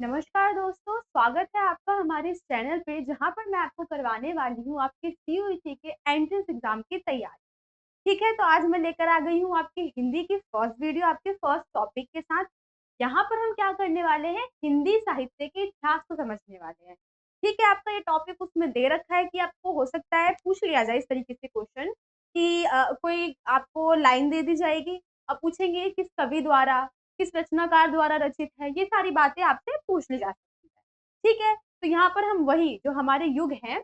नमस्कार दोस्तों, स्वागत है आपका हमारे इस चैनल पे जहाँ पर मैं आपको करवाने वाली हूँ आपके सीयूईटी के एंट्रेंस एग्जाम की तैयारी। ठीक है, तो आज मैं लेकर आ गई हूँ आपकी हिंदी की फर्स्ट वीडियो आपके फर्स्ट टॉपिक के साथ। यहाँ पर हम क्या करने वाले हैं, हिंदी साहित्य के इतिहास को समझने वाले हैं। ठीक है, आपका ये टॉपिक उसमें दे रखा है कि आपको हो सकता है पूछ लिया जाए इस तरीके से क्वेश्चन कि कोई आपको लाइन दे दी जाएगी, अब पूछेंगे किस कवि द्वारा, किस रचनाकार द्वारा रचित है, ये सारी बातें आपसे पूछ ली जा सकती है। ठीक है, तो यहाँ पर हम वही जो हमारे युग हैं,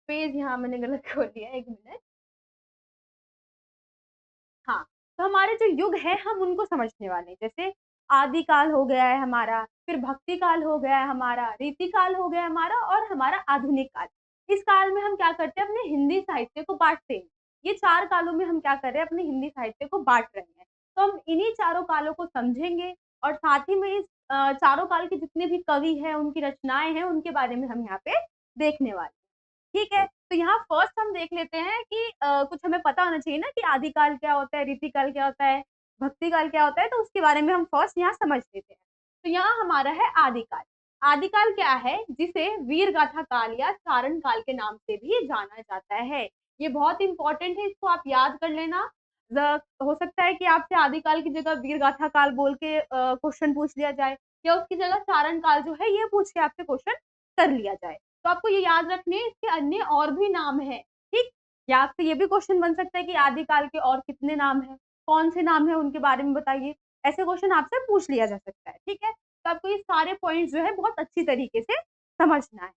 पेज यहाँ मैंने गलत खोल दिया, 1 मिनट। हाँ, तो हमारे जो युग हैं हम उनको समझने वाले हैं। जैसे आदिकाल हो गया है हमारा, फिर भक्ति काल हो गया है हमारा, रीति काल हो गया हमारा और हमारा आधुनिक काल। इस काल में हम क्या करते हैं, अपने हिंदी साहित्य को बाँटते हैं। ये 4 कालों में हम क्या कर रहे हैं, अपने हिंदी साहित्य को बाँट रहे हैं। तो हम इन्हीं चारों कालों को समझेंगे और साथ ही में इस चारों काल के जितने भी कवि हैं, उनकी रचनाएँ हैं, उनके बारे में हम यहाँ पे देखने वाले हैं। ठीक है, तो यहाँ फर्स्ट हम देख लेते हैं कि कुछ हमें पता होना चाहिए ना कि आदिकाल क्या होता है, रीतिकाल क्या होता है, भक्ति काल क्या होता है, तो उसके बारे में हम फर्स्ट यहाँ समझ लेते हैं। तो यहाँ हमारा है आदिकाल। आदिकाल क्या है? जिसे वीर गाथा काल या चारण काल के नाम से भी जाना जाता है। ये बहुत इंपॉर्टेंट है, इसको आप याद कर लेना। हो सकता है कि आपसे आदिकाल की जगह वीर गाथा काल बोल के क्वेश्चन पूछ लिया जाए या उसकी जगह चारण काल जो है ये पूछ के आपसे क्वेश्चन कर लिया जाए। तो आपको ये याद रखने हैं इसके अन्य और भी नाम हैं, ठीक? या आपसे ये भी क्वेश्चन बन सकता है कि आदिकाल के और कितने नाम हैं? कौन से नाम हैं उनके बारे में बताइए? ऐसे क्वेश्चन आपसे पूछ लिया जा सकता है, ठीक है? तो आपको ये सारे पॉइंट्स जो है बहुत अच्छी तरीके से समझना है।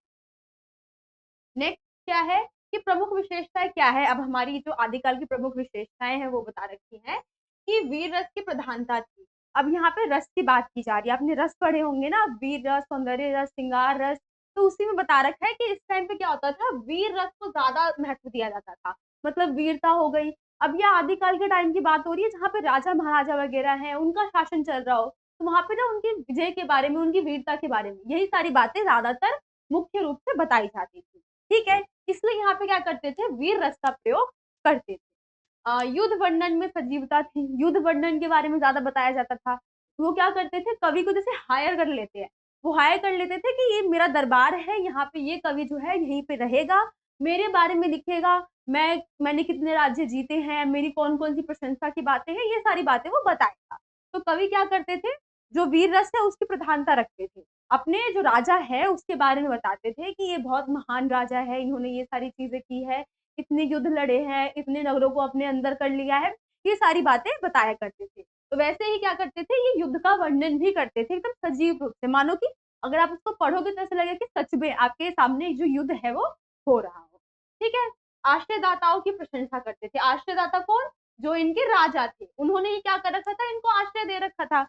नेक्स्ट क्या है कि प्रमुख विशेषताएँ क्या है? अब हमारी जो आदिकाल की प्रमुख विशेषताएँ हैं वो बता रखी हैं कि वीर रस की प्रधानता थी। अब यहाँ पे रस की बात की जा रही है। आपने रस पढ़े होंगे ना, वीर रस, सौंदर्य रस, श्रृंगार रस, तो उसी में बता रखा है कि इस टाइम पे क्या होता था, वीर रस को ज़्यादा महत्व दिया जाता था। मतलब वीरता हो गई। अब ये आदिकाल के टाइम की बात हो रही है जहाँ पे राजा-महाराजा वगैरह हैं, उनका शासन चल रहा हो, तो वहाँ पे ना उनकी विजय के बारे में, उनकी वीरता के बारे में, यही सारी बातें ज़्यादातर मुख्य रूप से बताई जाती थी। ठीक है? इसलिए यहाँ पे क्या करते थे, वीर रस का प्रयोग करते थे। युद्ध वर्णन में सजीवता थी, युद्ध वर्णन के बारे में ज़्यादा बताया जाता था। वो क्या करते थे, कवि को जैसे हायर कर लेते हैं, वो हायर कर लेते थे कि ये मेरा दरबार है, यहाँ पे ये कवि जो है यहीं पे रहेगा, मेरे बारे में लिखेगा, मैंने कितने राज्य जीते हैं, मेरी कौन-कौन सी प्रशंसा की बातें हैं, ये सारी बातें वो बताएगा। तो कवि क्या करते थे, जो वीर रस है उसकी प्रधानता रखते थे। अपने जो राजा है उसके बारे में बताते थे कि ये बहुत महान राजा है, इन्होंने ये सारी चीज़ें की है, इतने युद्ध लड़े हैं, इतने नगरों को अपने अंदर कर लिया है, ये सारी बातें बताया करते थे। तो वैसे ही क्या करते थे, ये युद्ध का वर्णन भी करते थे एकदम सजीव रूप से, मानो कि अगर आप उसको पढ़ोगे तो ऐसा लगेगा कि सच में आपके सामने जो युद्ध है वो हो रहा हो। ठीक है? आश्रयदाताओं की प्रशंसा करते थे। आश्रयदाता कौन? जो इनके राजा थे। उन्होंने ही क्या कर रखा था, इनको आश्रय दे रखा था।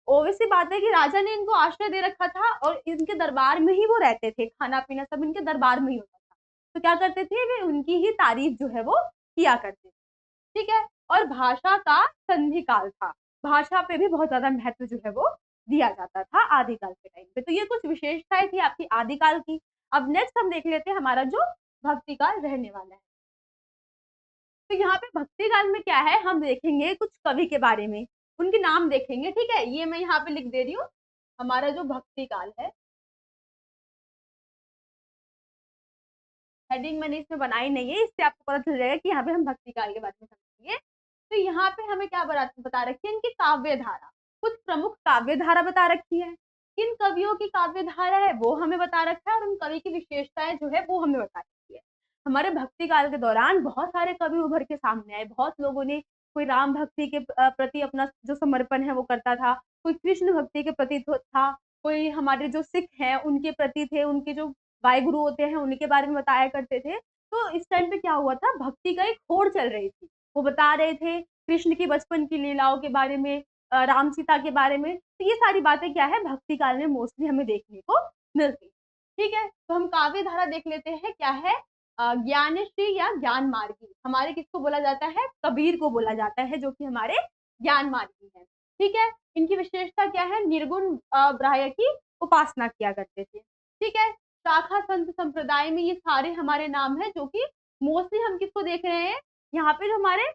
ऑब्वियस सी बात है कि राजा ने इनको आश्रय दे रखा था और इनके दरबार में ही वो रहते थे, खाना-पीना सब इनके दरबार में ही होता था। तो क्या करते थे, वे उनकी ही तारीफ़ जो है वो किया करते थे, ठीक है? और भाषा का संधि काल था, भाषा पे भी बहुत ज़्यादा महत्व जो है वो दिया जाता था आदिकाल के टाइम पे। तो ये कुछ विशेषताएँ थी आपकी आदिकाल की। अब नेक्स्ट हम देख लेते हैं हमारा जो भक्ति काल रहने वाला है। तो यहाँ पे भक्ति काल में क्या है, हम देखेंगे कुछ कवि के बारे में, उनके नाम देखेंगे, ठीक है? ये मैं यहाँ पे लिख दे रही हूँ, हमारा जो भक्ति काल है, हेडिंग मैंने इसमें बनाई नहीं है, इससे आपको पता चल जाएगा कि यहाँ पे हम भक्ति काल के बारे में समझेंगे। तो यहाँ पे हमें क्या बता रखी है, इनकी काव्य धारा, कुछ प्रमुख काव्य धारा बता रखी है। किन कवियों की काव्य धारा है वो हमें बता रखा है और उन कवि की विशेषताएँ जो है वो हमें बता रखी है। हमारे भक्ति काल के दौरान बहुत सारे कवि उभर के सामने आए, बहुत लोगों ने, कोई राम भक्ति के प्रति अपना जो समर्पण है वो करता था, कोई कृष्ण भक्ति के प्रति था, कोई हमारे जो सिख हैं उनके प्रति थे, उनके जो वाहेगुरु होते हैं उनके बारे में बताया करते थे। तो इस टाइम पे क्या हुआ था, भक्ति का एक होड़ चल रही थी। वो बता रहे थे कृष्ण की बचपन की लीलाओं के बारे में, राम सीता के बारे में। तो ये सारी बातें क्या है, भक्ति काल में मोस्टली हमें देखने को मिलती। ठीक है? तो हम काव्य धारा देख लेते हैं, क्या है? ज्ञानश्री या ज्ञान मार्गी। हमारे किसको बोला जाता है? कबीर को बोला जाता है, जो कि हमारे ज्ञान मार्गी हैं। ठीक है? इनकी विशेषता क्या है? निर्गुण ब्राह्य की उपासना किया करते थे। ठीक है? शाखा संत संप्रदाय में ये सारे हमारे नाम हैं, जो कि मोस्टली हम किसको देख रहे हैं, यहाँ पे जो हमारे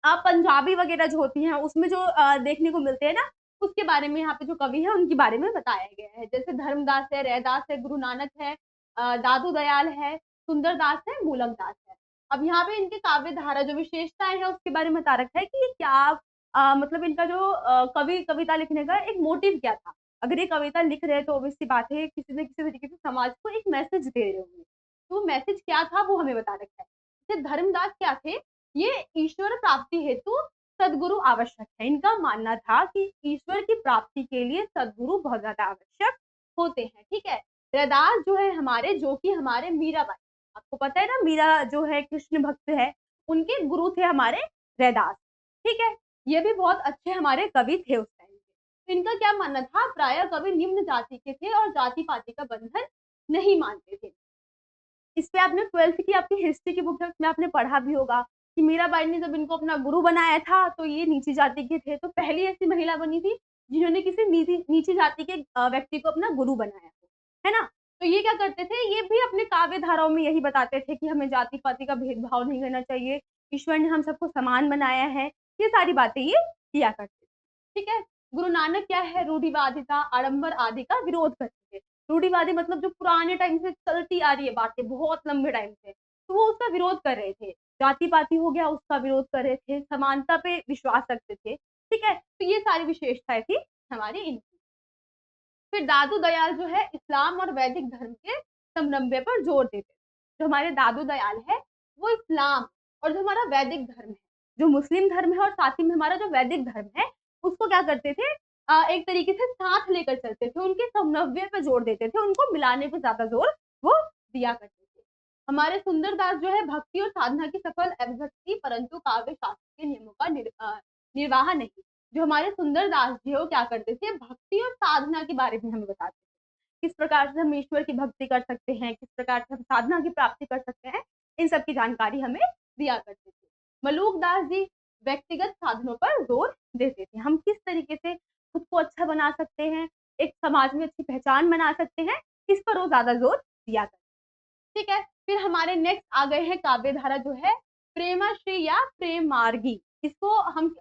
पंजाबी वगैरह जो होती हैं उसमें जो देखने को मिलते हैं ना, उसके बारे में यहाँ पे जो कवि है उनके बारे में बताया गया है। जैसे धर्मदास है, रैदास है, गुरु नानक है, दादू दयाल है, सुंदरदास है, मूलकदास है। अब यहाँ पे इनके काव्य धारा जो विशेषताएं हैं उसके बारे में बता रखा है कि ये क्या मतलब इनका जो कवि कविता लिखने का एक मोटिव क्या था। अगर ये कविता लिख रहे हैं तो ऑब्वियस सी बात है किसी न किसी तरीके से समाज को एक मैसेज दे रहे होंगे। तो मैसेज क्या था वो हमें बता रखा है। जैसे धर्मदास क्या थे, ये ईश्वर प्राप्ति हेतु सद्गुरु आवश्यक है। इनका मानना था कि ईश्वर की प्राप्ति के लिए सद्गुरु बहुत ज्यादा आवश्यक होते हैं। ठीक है। रैदास जो है हमारे, जो कि हमारे मीराबाई, आपको पता है ना मीरा जो है कृष्ण भक्त है, उनके गुरु थे हमारे रैदास। ठीक है। ये भी बहुत अच्छे हमारे कवि थे उस टाइम पे। तो इनका क्या मानना था, प्राय कवि निम्न जाति के थे और जाति पाति का बंधन नहीं मानते थे। इस पे आपने 12th की आपकी हिस्ट्री की बुक में आपने पढ़ा भी होगा कि मीराबाई ने जब इनको अपना गुरु बनाया था तो ये नीची जाति के थे। तो पहली ऐसी महिला बनी थी जिन्होंने किसी नीची जाति के व्यक्ति को अपना गुरु बनाया, है ना। तो ये क्या करते थे, ये भी अपने काव्य धाराओं में यही बताते थे कि हमें जाति पाति का भेदभाव नहीं करना चाहिए, ईश्वर ने हम सबको समान बनाया है। ये सारी बातें ये किया करते थे। ठीक है। गुरु नानक क्या है, रूढ़िवादिता, आडंबर आदि का विरोध करते थे। रूढ़िवादी मतलब जो पुराने टाइम से चलती आ रही है बातें बहुत लंबे टाइम से, तो वो उसका विरोध कर रहे थे। जाति पाति हो गया उसका विरोध कर रहे थे, समानता पे विश्वास रखते थे। ठीक है। तो ये सारी विशेषताएं थी हमारी इनकी। फिर दादू दयाल जो है इस्लाम और वैदिक धर्म के समन्वय पर जोर देते थे। जो हमारे दादू दयाल है वो इस्लाम और जो हमारा वैदिक धर्म है, जो मुस्लिम धर्म है और साथ ही में हमारा जो वैदिक धर्म है, उसको क्या करते थे, एक तरीके से साथ लेकर चलते थे, उनके समन्वय पे जोर देते थे, उनको मिलाने पे ज्यादा जोर वो दिया करते थे। हमारे सुंदरदास जो है भक्ति और साधना की सफल अभिव्यक्ति परंतु काव्य शास्त्र के नियमों का निर्वाह नहीं। जो हमारे सुंदरदास जी है वो क्या करते थे, भक्ति और साधना के बारे में हमें बताते थे, किस प्रकार से हम ईश्वर की भक्ति कर सकते हैं, किस प्रकार से हम साधना की प्राप्ति कर सकते हैं, इन सब की जानकारी हमें दिया करते थे। मलूकदास जी व्यक्तिगत साधनों पर जोर देते थे, हम किस तरीके से खुद को अच्छा बना सकते हैं, एक समाज में अच्छी पहचान बना सकते हैं, इस पर वो ज्यादा जोर दिया करते। ठीक है। फिर हमारे नेक्स्ट आ गए हैं काव्य धारा जो है प्रेमाश्री या प्रेम मार्गी। इसको हम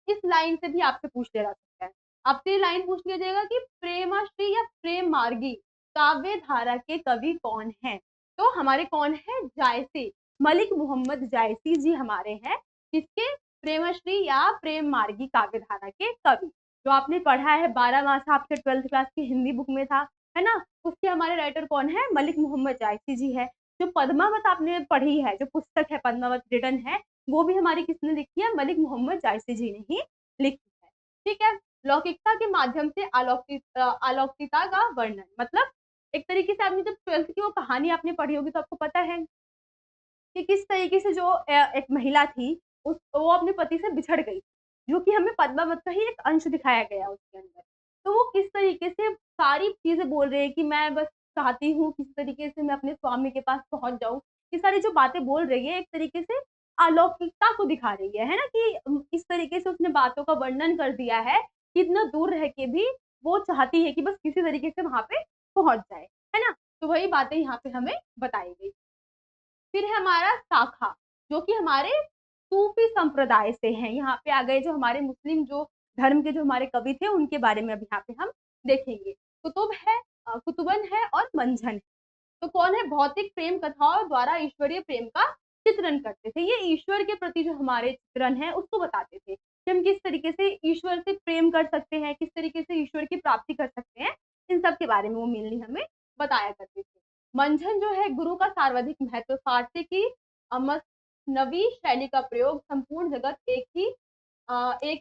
इस लाइन से भी आपसे पूछ लिया जा सकता है, आपसे लाइन पूछ लिया जाएगा कि प्रेमाश्री या प्रेम मार्गी काव्य धारा के कवि कौन है। तो हमारे कौन है, जायसी, मलिक मोहम्मद जायसी जी हमारे हैं, किसके, प्रेमाश्री या प्रेम मार्गी काव्य धारा के कवि। जो आपने पढ़ा है 12 मास आपके 12th क्लास की हिंदी बुक में था, है ना। उसके हमारे राइटर कौन है, मलिक मोहम्मद जायसी जी है। जो पद्मावत आपने पढ़ी है, जो पुस्तक है पद्मावत रिटन है, वो भी हमारी किसने लिखी है, मलिक मोहम्मद जायसी जी ने ही लिखी है। ठीक है। लौकिकता के माध्यम से अलौकिकता का वर्णन, मतलब एक तरीके से आपने जब 12th की वो कहानी आपने पढ़ी होगी तो आपको पता है कि किस तरीके से जो एक महिला थी वो अपने पति से बिछड़ गई, जो कि हमें पद्मावत का ही एक अंश दिखाया गया उसके अंदर। तो वो किस तरीके से सारी चीजें बोल रहे हैं कि मैं बस चाहती हूँ किस तरीके से मैं अपने स्वामी के पास पहुंच जाऊं, ये सारी जो बातें बोल रही है एक तरीके से अलौकिकता को दिखा रही है ना, कि इस तरीके से उसने बातों का वर्णन कर दिया है कि इतना दूर रह के भी वो चाहती है कि बस किसी तरीके से वहां पे पहुंच जाए, है ना। तो वही बातें यहाँ पे हमें बताई गई। फिर है हमारा शाखा, जो कि हमारे सूफी संप्रदाय से हैं। यहाँ पे आ गए जो हमारे मुस्लिम जो धर्म के जो हमारे कवि थे उनके बारे में अब यहाँ पे हम देखेंगे। कुतुब है, कुतुबन है और मंझन है। तो कौन है, भौतिक प्रेम कथाओं द्वारा ईश्वरीय प्रेम का चित्रण करते थे। ये ईश्वर के प्रति जो हमारे चित्रण है उसको बताते थे कि हम किस तरीके से ईश्वर से प्रेम कर सकते हैं, किस तरीके से ईश्वर की प्राप्ति कर सकते हैं, इन सब के बारे में वो मेनली हमें बताया करते थे। मंझन जो है गुरु का सर्वाधिक महत्व, फारसी की नवी शैली का प्रयोग, संपूर्ण जगत एक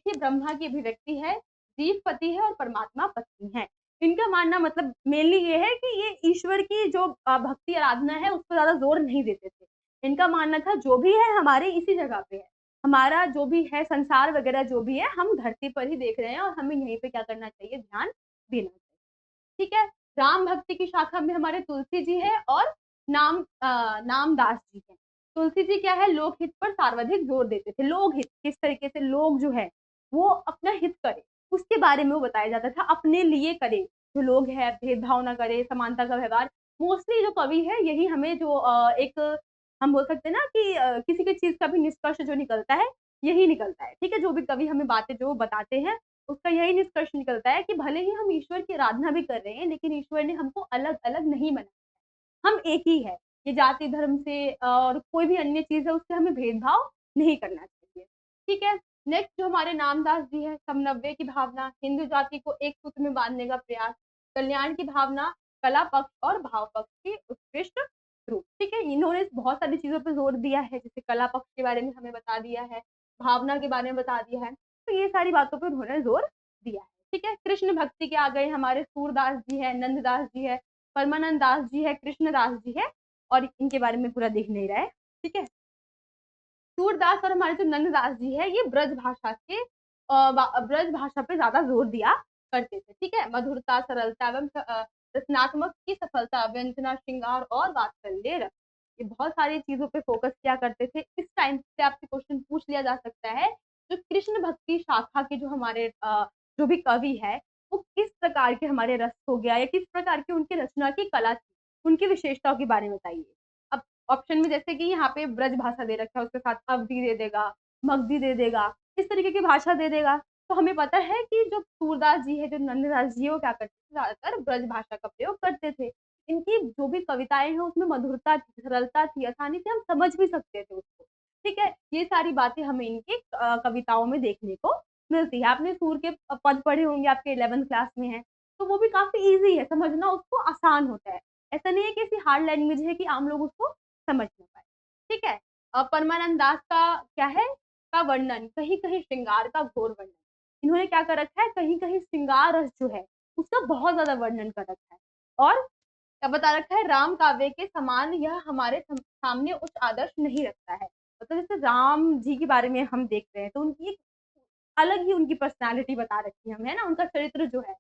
ही ब्रह्मा की अभिव्यक्ति है, जीव पति है और परमात्मा पत्नी है। इनका मानना मतलब मेनली ये है कि ये ईश्वर की जो भक्ति आराधना है उस पर ज्यादा जोर नहीं देते थे। इनका मानना था जो भी है हमारे इसी जगह पे है, हमारा जो भी है संसार वगैरह जो भी है हम धरती पर ही देख रहे हैं और हमें यहीं पे क्या करना चाहिए, ध्यान देना चाहिए। ठीक है। राम भक्ति की शाखा में हमारे तुलसी जी है और नामदास जी है। तुलसी जी क्या है, लोकहित पर सर्वाधिक जोर देते थे। लोकहित किस तरीके से लोग जो है वो अपना हित करे उसके बारे में वो बताया जाता था, अपने लिए करे, जो लोग है भेदभाव ना करे, समानता का व्यवहार। मोस्टली जो कवि है यही हमें जो एक हम बोल सकते हैं ना कि किसी की चीज का भी निष्कर्ष जो निकलता है यही निकलता है। ठीक है। जो भी कवि हमें बातें जो बताते हैं उसका यही निष्कर्ष निकलता है कि भले ही हम ईश्वर की आराधना भी कर रहे हैं, लेकिन ईश्वर ने हमको अलग-अलग नहीं बनाया। हम एक ही है। ये जाति धर्म से और कोई भी अन्य चीज़ है उससे हमें भेदभाव नहीं करना चाहिए। ठीक है? नेक्स्ट जो हमारे नामदास जी हैं, समन्वय की भावना, हिंदू जाति को एक सूत्र में बाँधने का प्रयास, कल्याण की भावना, कला पक्ष और भाव पक्ष की उत्कृष्ट रूप। ठीक है? इन्होंने बहुत सारी चीज़ों पे ज़ोर दिया है, जैसे कला पक्ष के बारे में हमें बता दिया है, भावना के बारे में बता दिया है। तो ये सारी बातों पे उन्होंने ज़ोर दिया है। ठीक है? कृष्ण भक्ति के आ गए हमारे सूरदास जी हैं, नंददास जी हैं, परमानंद दास जी है, कृष्णदास जी है और इनके बारे में पूरा दिख नहीं रहा है। ठीक है? सूरदास और हमारे जो नंददास जी है, ये ब्रज भाषा के ब्रज भाषा पे ज़्यादा ज़ोर दिया करते थे। ठीक है? मधुरता, सरलता एवं रचनात्मक की सफलता, व्यंजना, श्रृंगार और वात्सल्य रस। ये बहुत सारी चीज़ों पे फ़ोकस किया करते थे। इस टाइम से आपसे क्वेश्चन पूछ लिया जा सकता है, जो कृष्ण भक्ति शाखा के जो हमारे जो भी कवि है, वो किस प्रकार के हमारे रस हो गया या किस प्रकार की उनकी रचना की कला थी, उनकी विशेषताओं के बारे में बताइए। अब ऑप्शन में जैसे कि यहाँ पे ब्रज भाषा दे रखा है, उसके साथ अवधि दे देगा, मगधी दे देगा, इस तरीके की भाषा दे देगा। तो हमें पता है कि जो सूरदास जी है, जो नंददास जी है, वो क्या करते थे, ज़्यादातर ब्रज भाषा का प्रयोग करते थे। इनकी जो भी कविताएँ हैं, उसमें मधुरता थी, सरलता थी, आसानी से हम समझ भी सकते थे उसको। ठीक है? ये सारी बातें हमें इनकी कविताओं में देखने को मिलती है। आपने सूर के पद पढ़े होंगे, आपके 11th क्लास में हैं, तो वो भी काफ़ी ईज़ी है, समझना उसको आसान होता है। ऐसा नहीं है कि ऐसी हार्ड लैंग्वेज है कि आम लोग उसको समझ ना पाएँ। ठीक है? परमानंद दास का क्या है? का वर्णन, कहीं-कहीं श्रृंगार का घोर वर्णन। इन्होंने क्या कर रखा है, कहीं-कहीं श्रृंगार रस जो है, उसका बहुत ज़्यादा वर्णन कर रखा है। और क्या बता रखा है, राम काव्य के समान यह हमारे सामने उच्च आदर्श नहीं रखता है। मतलब जैसे राम जी के बारे में हम देख रहे हैं, तो उनकी एक अलग ही उनकी पर्सनैलिटी बता रखी है हमें, है ना? उनका चरित्र जो है,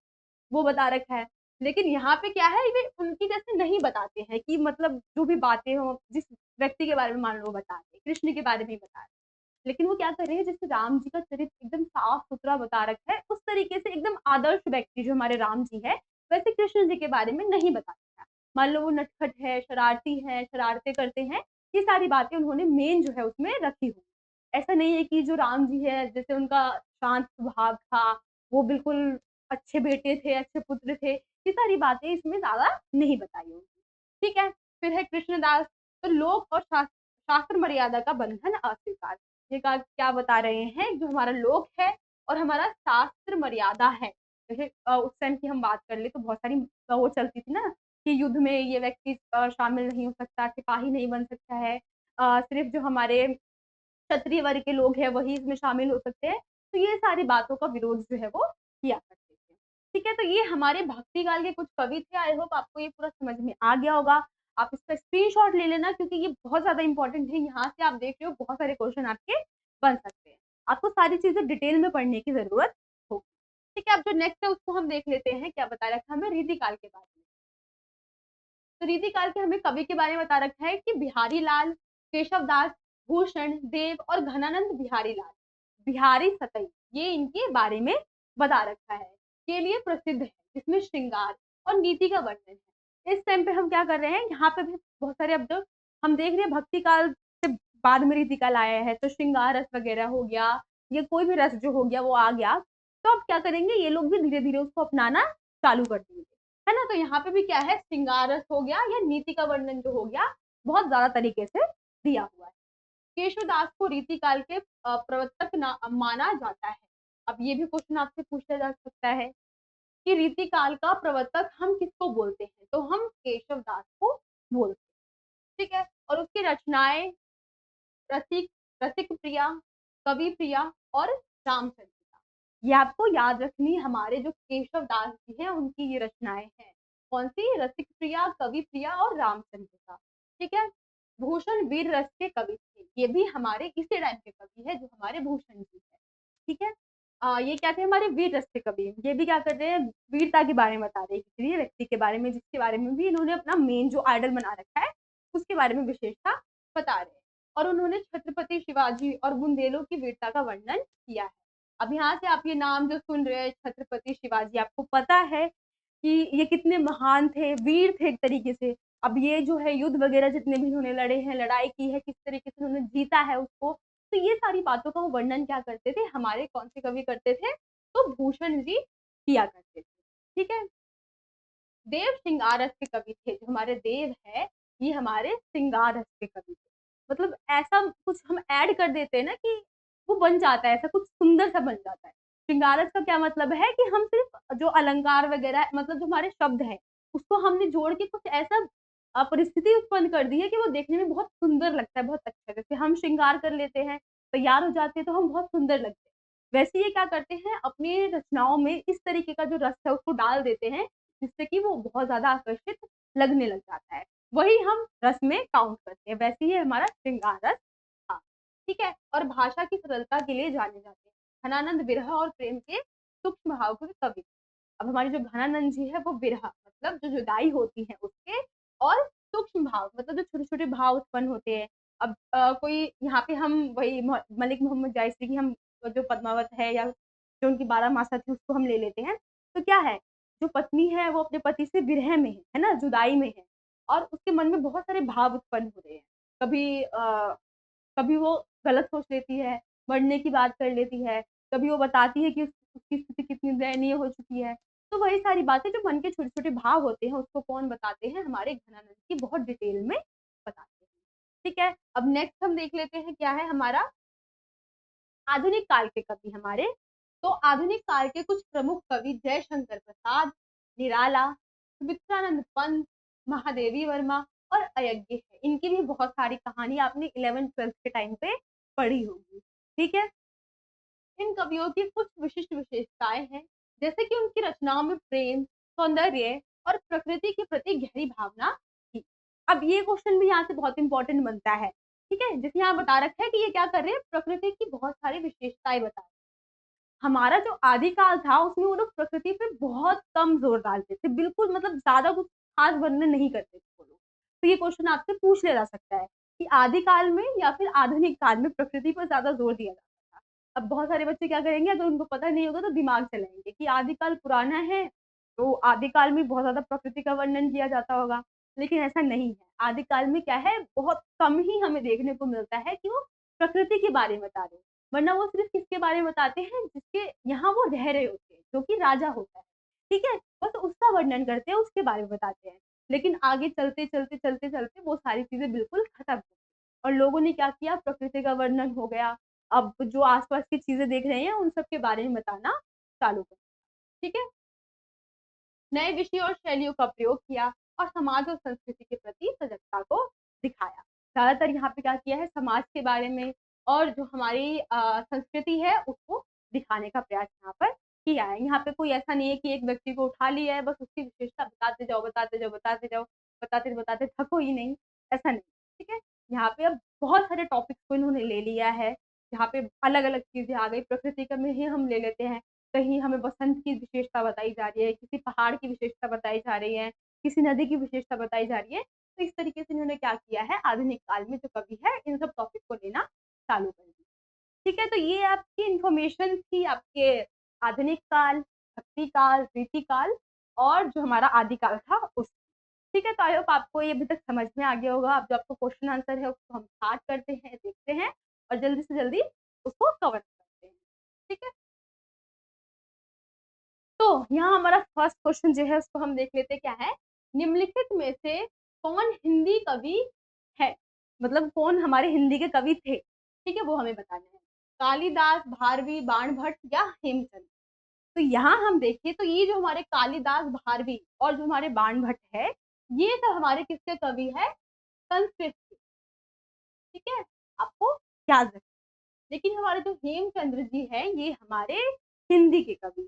वो बता रखा है। लेकिन यहाँ पे क्या है, वे उनकी जैसे नहीं बताते हैं कि मतलब जो भी बातें हों, जिस व्यक्ति के बारे में मान लो वो बता रहे हैं, कृष्ण के बारे में ही बता रहे हैं। लेकिन वो क्या कर रहे हैं, जैसे राम जी का चरित्र एकदम साफ-सुथरा बता रखा है, उस तरीके से एकदम आदर्श व्यक्ति जो हमारे राम जी हैं, वैसे कृष्ण जी के बारे में नहीं बता रखा है। मान लो वो नटखट है, शरारती है, शरारतें करते हैं, ये सारी बातें उन्होंने मेन जो है उसमें रखी हुई हैं। ऐसा नहीं है कि जो राम जी है, जैसे उनका शांत स्वभाव था, वो बिल्कुल अच्छे बेटे थे, अच्छे पुत्र थे, ये सारी बातें इसमें ज़्यादा नहीं बताई होंगी। ठीक है? फिर है कृष्णदास, तो लोक और शास्त्र मर्यादा का बंधन अस्वीकार। ये क्या बता रहे हैं, जो हमारा लोक है और हमारा शास्त्र मर्यादा है। जैसे उस टाइम की हम बात कर लें तो बहुत सारी वो चलती थी ना कि युद्ध में ये व्यक्ति शामिल नहीं हो सकता, सिपाही नहीं बन सकता है। सिर्फ़ जो हमारे क्षत्रिय वर्ग के लोग हैं वही इसमें शामिल हो सकते हैं। तो ये सारी बातों का विरोध जो है वो किया करते थे। ठीक है? तो ये हमारे भक्ति काल के कुछ कवि थे। आई होप आपको ये पूरा समझ में आ गया होगा। आप इसका स्क्रीनशॉट ले लेना क्योंकि ये बहुत ज़्यादा इम्पोर्टेंट है। यहाँ से आप देख रहे हो बहुत सारे क्वेश्चन आपके बन सकते हैं। आपको सारी चीज़ें डिटेल में पढ़ने की ज़रूरत होगी। ठीक है? अब जो नेक्स्ट है उसको हम देख लेते हैं। क्या बता रखा है हमें रीतिकाल के बारे में। तो रीतिकाल के हमें कवि के बारे में बता रखा है कि बिहारी लाल, केशव दास, भूषण देव और घनानंद बिहारी लाल, बिहारी सतई, ये इनके बारे में बता रखा है, के लिए प्रसिद्ध है, जिसमें श्रृंगार और नीति का वर्णन है। इस टाइम पे हम क्या कर रहे हैं, यहाँ पे भी बहुत सारे अब जो हम देख रहे हैं भक्ति काल से बाद में रीतिकाल आया है, तो श्रृंगार रस वगैरह हो गया, या कोई भी रस जो हो गया वो आ गया, तो अब क्या करेंगे, ये लोग भी धीरे-धीरे उसको अपनाना चालू कर देंगे। है ना? तो यहाँ पे भी क्या है, श्रृंगार रस हो गया या नीति का वर्णन जो हो गया, बहुत ज़्यादा तरीके से दिया हुआ है। केशवदास को रीतिकाल के प्रवर्तक माना जाता है। अब ये भी क्वेश्चन आपसे पूछा जा सकता है कि रीतिकाल का प्रवर्तक हम किसको बोलते हैं? तो हम केशवदास को बोलते हैं। ठीक है? और उसकी रचनाएँ रसिक रसिक प्रिया, कवि प्रिया और रामचरित्र। ये आपको याद रखनी है, हमारे जो केशव दास जी हैं उनकी ये रचनाएँ हैं। कौन-सी? रसिक प्रिया, कवि प्रिया और रामचंद्रिका। ठीक है? भूषण वीर रस के कवि थे। ये भी हमारे इसी टाइम के कवि हैं जो हमारे भूषण जी हैं। ठीक है? ये क्या थे, हमारे वीर रस के कवि। ये भी क्या कर रहे हैं, वीरता के बारे में बता रहे हैं, किसी व्यक्ति के बारे में जिसके बारे में भी इन्होंने अपना मेन जो आइडल बना रखा है, उसके बारे में विशेषता बता रहे हैं। और उन्होंने छत्रपति शिवाजी और बुंदेलों की वीरता का वर्णन किया है। अब यहाँ से आप ये नाम जो सुन रहे हैं, छत्रपति शिवाजी, आपको पता है कि ये कितने महान थे, वीर थे एक तरीके से। अब ये जो है युद्ध वगैरह जितने भी उन्होंने लड़े हैं, लड़ाई की है, किस तरीके से उन्होंने जीता है उसको, तो ये सारी बातों का वो वर्णन क्या करते थे, हमारे कौन से कवि करते थे, तो भूषण जी किया करते थे। ठीक है? देव श्रृंगार रस के कवि थे। जो हमारे देव है, ये हमारे श्रृंगार रस के कवि थे। मतलब ऐसा कुछ हम ऐड कर देते हैं ना कि वो बन जाता है, ऐसा कुछ सुंदर सा बन जाता है। श्रृंगार रस का क्या मतलब है कि हम सिर्फ जो अलंकार वगैरह मतलब जो हमारे शब्द है, उसको हमने जोड़ के कुछ ऐसा परिस्थिति उत्पन्न कर दी है कि वो देखने में बहुत सुंदर लगता है, बहुत अच्छा। जैसे हम श्रृंगार कर लेते हैं, तैयार हो जाते हैं तो हम बहुत सुंदर लगते हैं। वैसे ये क्या करते हैं, अपनी रचनाओं में इस तरीके का जो रस है उसको डाल देते हैं, जिससे कि वो बहुत ज़्यादा आकर्षित लगने लग जाता है। वही हम रस में काउंट करते हैं, वैसे ही हमारा श्रृंगार रस था। ठीक है? और भाषा की सरलता के लिए जाने जाते हैं। घनानंद विरह और प्रेम के सूक्ष्म भाव के कवि। अब हमारे जो घनानंद जी है वो विरह मतलब जो जुदाई होती है उसके, और सूक्ष्म भाव मतलब जो छोटे-छोटे भाव उत्पन्न होते हैं। अब कोई यहाँ पे हम वही मलिक मोहम्मद जायसी की हम जो पद्मावत है या जो उनकी 12 मासा थी उसको हम ले लेते हैं। तो क्या है, जो पत्नी है वो अपने पति से विरह में है ना? जुदाई में है और उसके मन में बहुत सारे भाव उत्पन्न हो रहे हैं। कभी कभी वो गलत सोच लेती है, मरने की बात कर लेती है, कभी वो बताती है कि उसकी स्थिति कितनी दयनीय हो चुकी है। तो वही सारी बातें जो मन के छोटे-छोटे भाव होते हैं, उसको कौन बताते हैं? हमारे घनानंद जी बहुत डिटेल में बताते हैं। ठीक है? अब नेक्स्ट हम देख लेते हैं क्या है हमारा आधुनिक काल के कवि हमारे। तो आधुनिक काल के कुछ प्रमुख कवि जयशंकर प्रसाद, निराला, सुमित्रानंद पंत, महादेवी वर्मा और अयज्ञ है। इनकी भी बहुत सारी कहानी आपने 11th-12th के टाइम पे पढ़ी होगी। ठीक है? इन कवियों की कुछ विशिष्ट विशेषताएं हैं, जैसे कि उनकी रचनाओं में प्रेम, सौंदर्य और प्रकृति के प्रति गहरी भावना थी। अब ये क्वेश्चन भी यहाँ से बहुत इंपॉर्टेंट बनता है। ठीक है? जैसे यहाँ बता रखा है कि ये क्या कर रहे हैं, प्रकृति की बहुत सारी विशेषताएं बता रहे हैं। हमारा जो आदिकाल था उसमें वो लोग प्रकृति पे बहुत कम जोर डालते थे, बिल्कुल मतलब ज़्यादा कुछ खास वर्णन नहीं करते थे वो लोग। तो ये क्वेश्चन आपसे पूछ लिया जा सकता है कि आदिकाल में या फिर आधुनिक काल में प्रकृति पर ज़्यादा जोर दिया जाता था। अब बहुत सारे बच्चे क्या करेंगे, अगर उनको पता नहीं होगा तो दिमाग चलाएँगे कि आदिकाल पुराना है, तो आदिकाल में बहुत ज़्यादा प्रकृति का वर्णन किया जाता होगा, लेकिन ऐसा नहीं है। आदिकाल में क्या है, बहुत कम ही हमें देखने को मिलता है कि वो प्रकृति के बारे में बता रहे हैं। वरना वो सिर्फ किसके बारे में बताते हैं, जिसके यहाँ वो रह रहे होते हैं, जो कि राजा होता है। ठीक है? बस उसका वर्णन करते हैं, उसके बारे में बताते हैं। लेकिन आगे चलते वो सारी चीज़ें बिल्कुल खत्म हो गई और लोगों ने क्या किया, प्रकृति का वर्णन हो गया, अब जो आस-पास की चीज़ें देख रहे हैं, उन सब के बारे में बताना चालू कर दिया। ठीक है? नए विषयों और शैलियों का प्रयोग किया और समाज और संस्कृति के प्रति सजगता को दिखाया। ज़्यादातर यहाँ पे क्या किया है, समाज के बारे में और जो हमारी संस्कृति है उसको दिखाने का प्रयास यहाँ पर किया है। यहाँ पे कोई ऐसा नहीं है कि एक व्यक्ति को उठा लिया है, बस उसकी विशेषता बताते जाओ, बताते जाओ, बताते जाओ, बताते-बताते थको ही नहीं, ऐसा नहीं। ठीक है? यहाँ पे अब बहुत सारे टॉपिक्स को इन्होंने ले लिया है, यहाँ पे अलग-अलग चीज़ें आ गई, प्रकृति का में ही हम ले लेते हैं। कहीं हमें बसंत की विशेषता बताई जा रही है, किसी पहाड़ की विशेषता बताई जा रही है, किसी नदी की विशेषता बताई जा रही है। तो इस तरीके से इन्होंने क्या किया है, आधुनिक काल में जो कवि है, इन सब टॉपिक को लेना चालू कर दिया। ठीक है? तो ये आपकी इन्फॉर्मेशन थी आपके आधुनिक काल, भक्ति काल, रीति काल और जो हमारा आदिकाल था उस। ठीक है? तो आई होप आपको ये अभी तक समझ में आ गया होगा। अब जो आपको क्वेश्चन आंसर है उसको हम स्टार्ट करते हैं, देखते हैं और जल्दी से जल्दी उसको कवर करते हैं। ठीक है? तो यहाँ हमारा फर्स्ट क्वेश्चन जो है उसको हम देख लेते हैं क्या है, निम्नलिखित में से कौन हिंदी कवि है? मतलब कौन हमारे हिंदी के कवि थे? ठीक है? वो हमें बताना है। कालिदास, भारवी, बाणभट्ट या हेमचंद्र। तो यहाँ हम देखें तो ये जो हमारे कालिदास, भारवी और जो हमारे बाणभट्ट है, ये सब हमारे किसके कवि है? संस्कृत के। ठीक है? आपको याद रखना। लेकिन हमारे जो हेमचंद्र जी हैं, ये हमारे हिंदी के कवि हैं।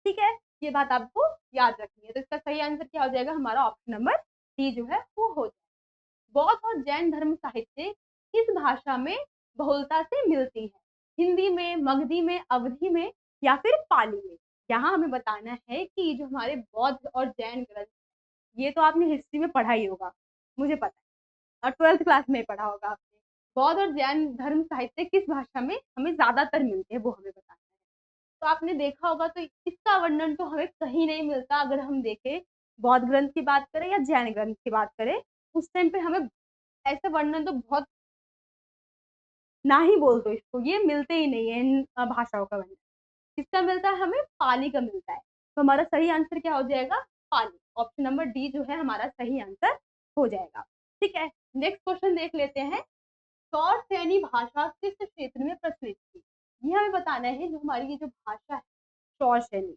ठीक है? ये बात आपको याद रखनी है। तो इसका सही आंसर क्या हो जाएगा? हमारा ऑप्शन नंबर डी जो है वो हो जाएगा। बौद्ध और जैन धर्म साहित्य किस भाषा में बहुलता से मिलती है? हिंदी में, मगधी में, अवधी में या फिर पाली में? यहाँ हमें बताना है कि जो हमारे बौद्ध और जैन ग्रंथ, ये तो आपने हिस्ट्री में पढ़ा ही होगा, मुझे पता है। और 12th क्लास में पढ़ा होगा आपने। बौद्ध और जैन धर्म साहित्य किस भाषा में हमें ज़्यादातर मिलते हैं, वो हमें बताना है। तो आपने देखा होगा तो इसका वर्णन तो हमें कहीं नहीं मिलता, अगर हम देखें बौद्ध ग्रंथ की बात करें या जैन ग्रंथ की बात करें, उस टाइम पे हमें ऐसे वर्णन तो बहुत, ना ही बोल दो इसको, ये मिलते ही नहीं है इन भाषाओं का वर्णन। किसका मिलता है हमें? पानी का मिलता है। तो हमारा सही आंसर क्या हो जाएगा? पानी। ऑप्शन नंबर डी जो है हमारा सही आंसर हो जाएगा। ठीक है, नेक्स्ट क्वेश्चन देख लेते हैं। शौर सैनी भाषा किस क्षेत्र में प्रचलित थी? ये हमें बताना है, जो हमारी ये जो भाषा है शौर सैनी।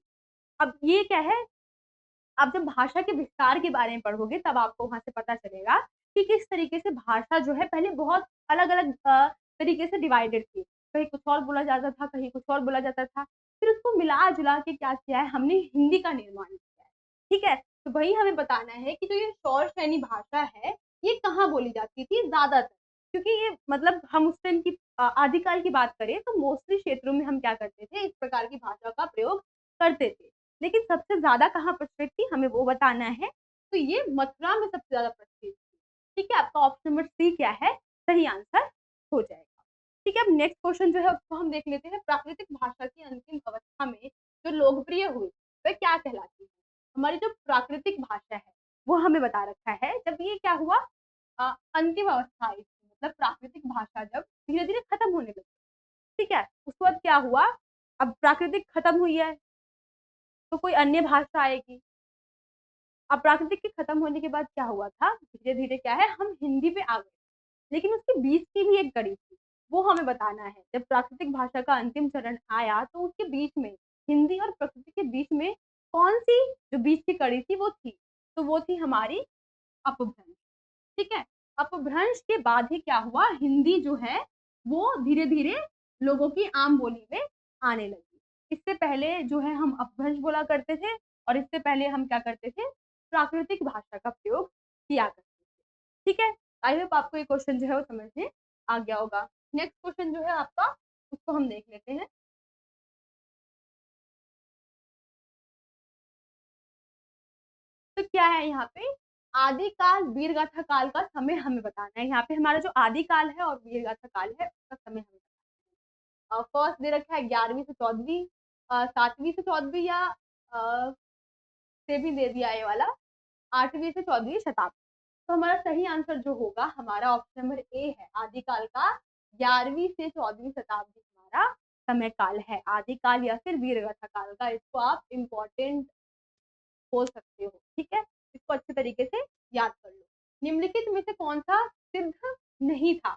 अब ये क्या है, आप जब भाषा के विस्तार के बारे में पढ़ोगे तब आपको वहां से पता चलेगा कि किस तरीके से भाषा जो है पहले बहुत अलग अलग तरीके से डिवाइडेड थी। कहीं कुछ और बोला जाता था, कहीं कुछ और बोला जाता था, फिर उसको मिला जुला के क्या किया है हमने, हिंदी का निर्माण किया है। ठीक है, तो वही हमें बताना है कि जो ये शौर सैनी भाषा है ये कहाँ बोली जाती थी ज्यादातर, क्योंकि ये मतलब हम उस टाइम की आदिकाल की बात करें तो मोस्टली क्षेत्रों में हम क्या करते थे, इस प्रकार की भाषा का प्रयोग करते थे। लेकिन सबसे ज्यादा कहाँ प्रचलित थी हमें वो बताना है, तो ये मथुरा में सबसे ज्यादा प्रचलित थी। ठीक है, आपका ऑप्शन नंबर सी क्या है, सही आंसर हो जाएगा। ठीक है, अब नेक्स्ट क्वेश्चन जो है उसको हम देख लेते हैं। प्राकृतिक भाषा की अंतिम अवस्था में जो लोकप्रिय हुई वह क्या कहलाती है? हमारी जो प्राकृतिक भाषा है वो हमें बता रखा है, जब ये क्या हुआ, अंतिम अवस्था आई थी, मतलब प्राकृतिक भाषा जब धीरे धीरे खत्म होने लगी। ठीक है, उसके बाद क्या हुआ, अब प्राकृतिक खत्म हुई है तो कोई अन्य भाषा आएगी। अब प्राकृतिक के खत्म होने के बाद क्या हुआ था, धीरे धीरे क्या है हम हिंदी पे आ गए, लेकिन उसके बीच की भी एक कड़ी थी, वो हमें बताना है। जब प्राकृतिक भाषा का अंतिम चरण आया तो उसके बीच में, हिंदी और प्रकृति के बीच में कौन सी जो बीच की कड़ी थी वो थी, तो वो थी हमारी अपभ्रंश। ठीक है, अपभ्रंश के बाद ही क्या हुआ, हिंदी जो है वो धीरे धीरे लोगों की आम बोली में आने लगी। इससे पहले जो है हम अपभ्रंश बोला करते थे, और इससे पहले हम क्या करते थे, प्राकृतिक भाषा का प्रयोग किया करते थे। ठीक है, आई होप आपको ये क्वेश्चन जो है वो समझ में आ गया होगा। नेक्स्ट क्वेश्चन जो है आपका, उसको हम देख लेते हैं। तो क्या है यहाँ पे, आदिकाल वीरगाथा काल का समय हमें बताना है। यहाँ पे हमारा जो आदिकाल है और वीरगाथा काल है उसका समय हमें बताना है। फर्स्ट दे रखा है 11वीं से 14वीं, 7वीं से 14वीं, या से भी दे दिया ये वाला 8वीं से 14वीं शताब्दी। तो हमारा सही आंसर जो होगा हमारा ऑप्शन नंबर ए है, आदिकाल का 11वीं से 14वीं शताब्दी हमारा समय काल है, आदिकाल या फिर वीरगाथा काल का। इसको आप इम्पोर्टेंट बोल सकते हो। ठीक है, इसको अच्छे तरीके से याद कर लो। निम्नलिखित में से कौन सा सिद्ध नहीं था,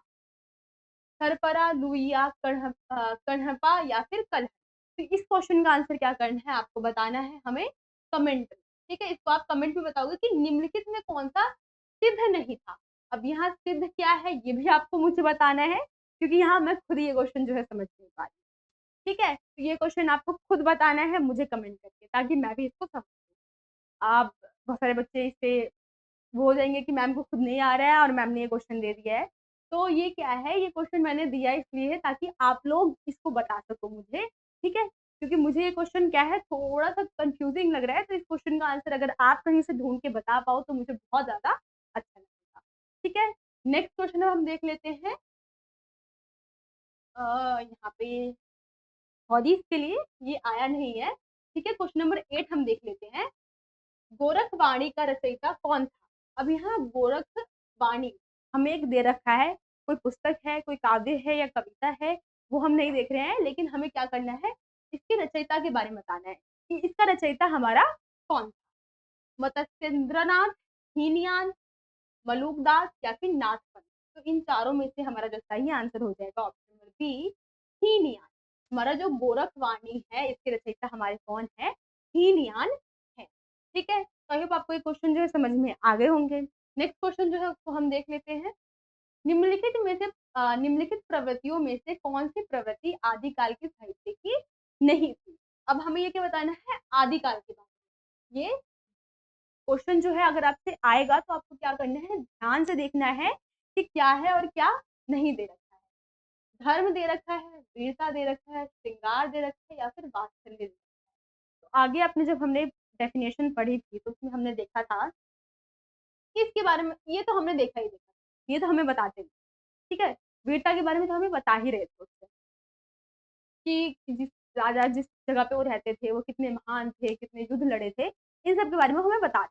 सरपरा, लुइया, कण्हपा या फिर कलह? तो इस क्वेश्चन का आंसर क्या करना है, आपको बताना है हमें कमेंट में। ठीक है, इसको आप कमेंट में बताओगे कि निम्नलिखित में कौन सा सिद्ध नहीं था। अब यहाँ सिद्ध क्या है ये भी आपको मुझे बताना है, क्योंकि यहाँ मैं खुद ये क्वेश्चन जो है समझ नहीं पा रही। ठीक है, तो ये क्वेश्चन आपको खुद बताना है मुझे कमेंट करके, ताकि मैं भी इसको समझ। आप बहुत सारे बच्चे इससे वो हो जाएंगे कि मैम को खुद नहीं आ रहा है और मैम ने ये क्वेश्चन दे दिया है। तो ये क्या है, ये क्वेश्चन मैंने दिया इसलिए है ताकि आप लोग इसको बता सको मुझे। ठीक है, क्योंकि मुझे ये क्वेश्चन क्या है थोड़ा सा कंफ्यूजिंग लग रहा है, तो इस क्वेश्चन का आंसर अगर आप कहीं से ढूंढ के बता पाओ तो मुझे बहुत ज्यादा अच्छा लगेगा। ठीक है, नेक्स्ट क्वेश्चन हम देख लेते हैं। यहाँ पे हॉरीज के लिए ये आया नहीं है। ठीक है, क्वेश्चन नंबर 8 हम देख लेते हैं। गोरखवाणी का रचयिता कौन था? अब यहाँ गोरखवाणी हमें एक दे रखा है, कोई पुस्तक है, कोई काव्य है या कविता है, वो हम नहीं देख रहे हैं, लेकिन हमें क्या करना है, इसके रचयिता के बारे में बताना है कि इसका रचयिता हमारा कौन था। मत्स्येंद्रनाथ, हीनयान, मलुकदास या फिर नाथपंथ? तो इन चारों में से हमारा जो सही आंसर हो जाएगा ऑप्शन नंबर बी, हीनयान। हमारा जो गोरखवाणी है इसके रचयिता हमारे कौन है, हीनयान है। ठीक है, तो आई होप आपको ये क्वेश्चन जो है समझ में आ गए होंगे। नेक्स्ट क्वेश्चन जो है उसको हम देख लेते हैं। निम्नलिखित में से निम्नलिखित प्रवृत्तियों में से कौन सी प्रवृत्ति आदिकाल के साहित्य की नहीं थी? अब हमें ये क्या बताना है, आदिकाल के बारे में। ये क्वेश्चन जो है अगर आपसे आएगा तो आपको क्या करना है, ध्यान से देखना है कि क्या है और क्या नहीं दे रखा है। धर्म दे रखा है, वीरता दे रखा है, श्रृंगार दे रखा है या फिर वात्सल्य दे रखा है। तो आगे आपने जब हमने डेफिनेशन पढ़ी थी तो उसमें हमने देखा था कि इसके बारे में, ये तो हमने देखा ही देखा, ये तो हमें बताते थे। ठीक है, वीरता के बारे में तो हमें बता ही रहे थे उससे, कि जिस राजा जिस जगह पे वो रहते थे वो कितने महान थे, कितने युद्ध लड़े थे, इन सब के बारे में हमें बता रहे।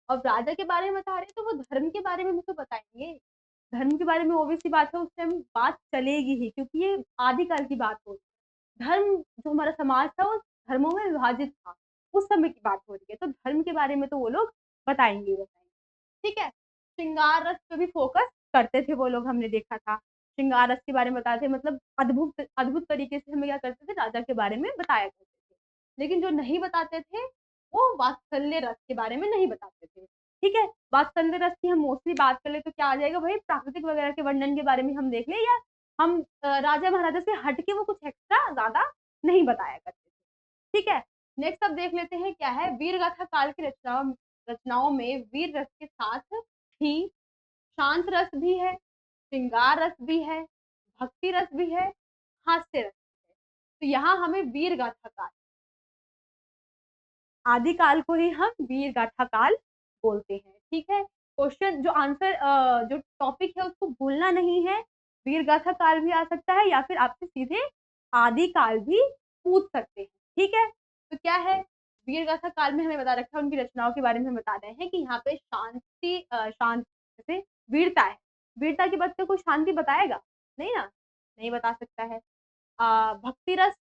और राजा के बारे में बता रहे तो वो धर्म के बारे में भी तो बताएंगे। धर्म के बारे में ऑब्वियस सी बात है उस टाइम बात चलेगी ही, क्योंकि ये आदिकाल की बात होती है। धर्म जो हमारा समाज था वो धर्मों में विभाजित था, उस समय की बात हो रही है, तो धर्म के बारे में तो वो लोग बताएँगे ही बताएँगे, ठीक है? श्रृंगार रस पे भी फ़ोकस करते थे वो लोग, हमने देखा था। श्रृंगार रस के बारे में बताते थे, मतलब अद्भुत अद्भुत तरीके से हमें क्या करते थे, राजा के बारे में बताया करते थे। लेकिन जो नहीं बताते थे, वो वात्सल्य रस के बारे में नहीं बताते थे, ठीक है? वात्सल्य रस की हम मोस्टली बात कर ले तो क्या आ जाएगा भाई, प्राकृतिक वगैरह के वर्णन के बारे में हम देख लें, या हम राजा-महाराजा से हट के वो कुछ एक्स्ट्रा ज़्यादा नहीं बताया करते थे, ठीक है? नेक्स्ट अब देख लेते हैं क्या है, वीर गाथा काल की रचनाओं रचनाओं में वीर रस के साथ ही शांत रस भी है, श्रृंगार रस भी है, भक्ति रस भी है, हास्य रस भी है। तो यहाँ हमें वीर गाथा काल, आदि काल को ही हम वीर गाथा काल बोलते हैं, ठीक है? क्वेश्चन जो आंसर जो टॉपिक है उसको भूलना नहीं है, वीर गाथा काल भी आ सकता है या फिर आपसे सीधे आदि काल भी पूछ सकते हैं, ठीक है? तो क्या है, वीर गाथा काल में हमें बता रखा है, उनकी रचनाओं के बारे में हम बता रहे हैं कि यहाँ पे शांत जैसे वीरता है, वीरता के बाद क्या कोई शांति बताएगा? नहीं ना, नहीं बता सकता है। भक्ति रस,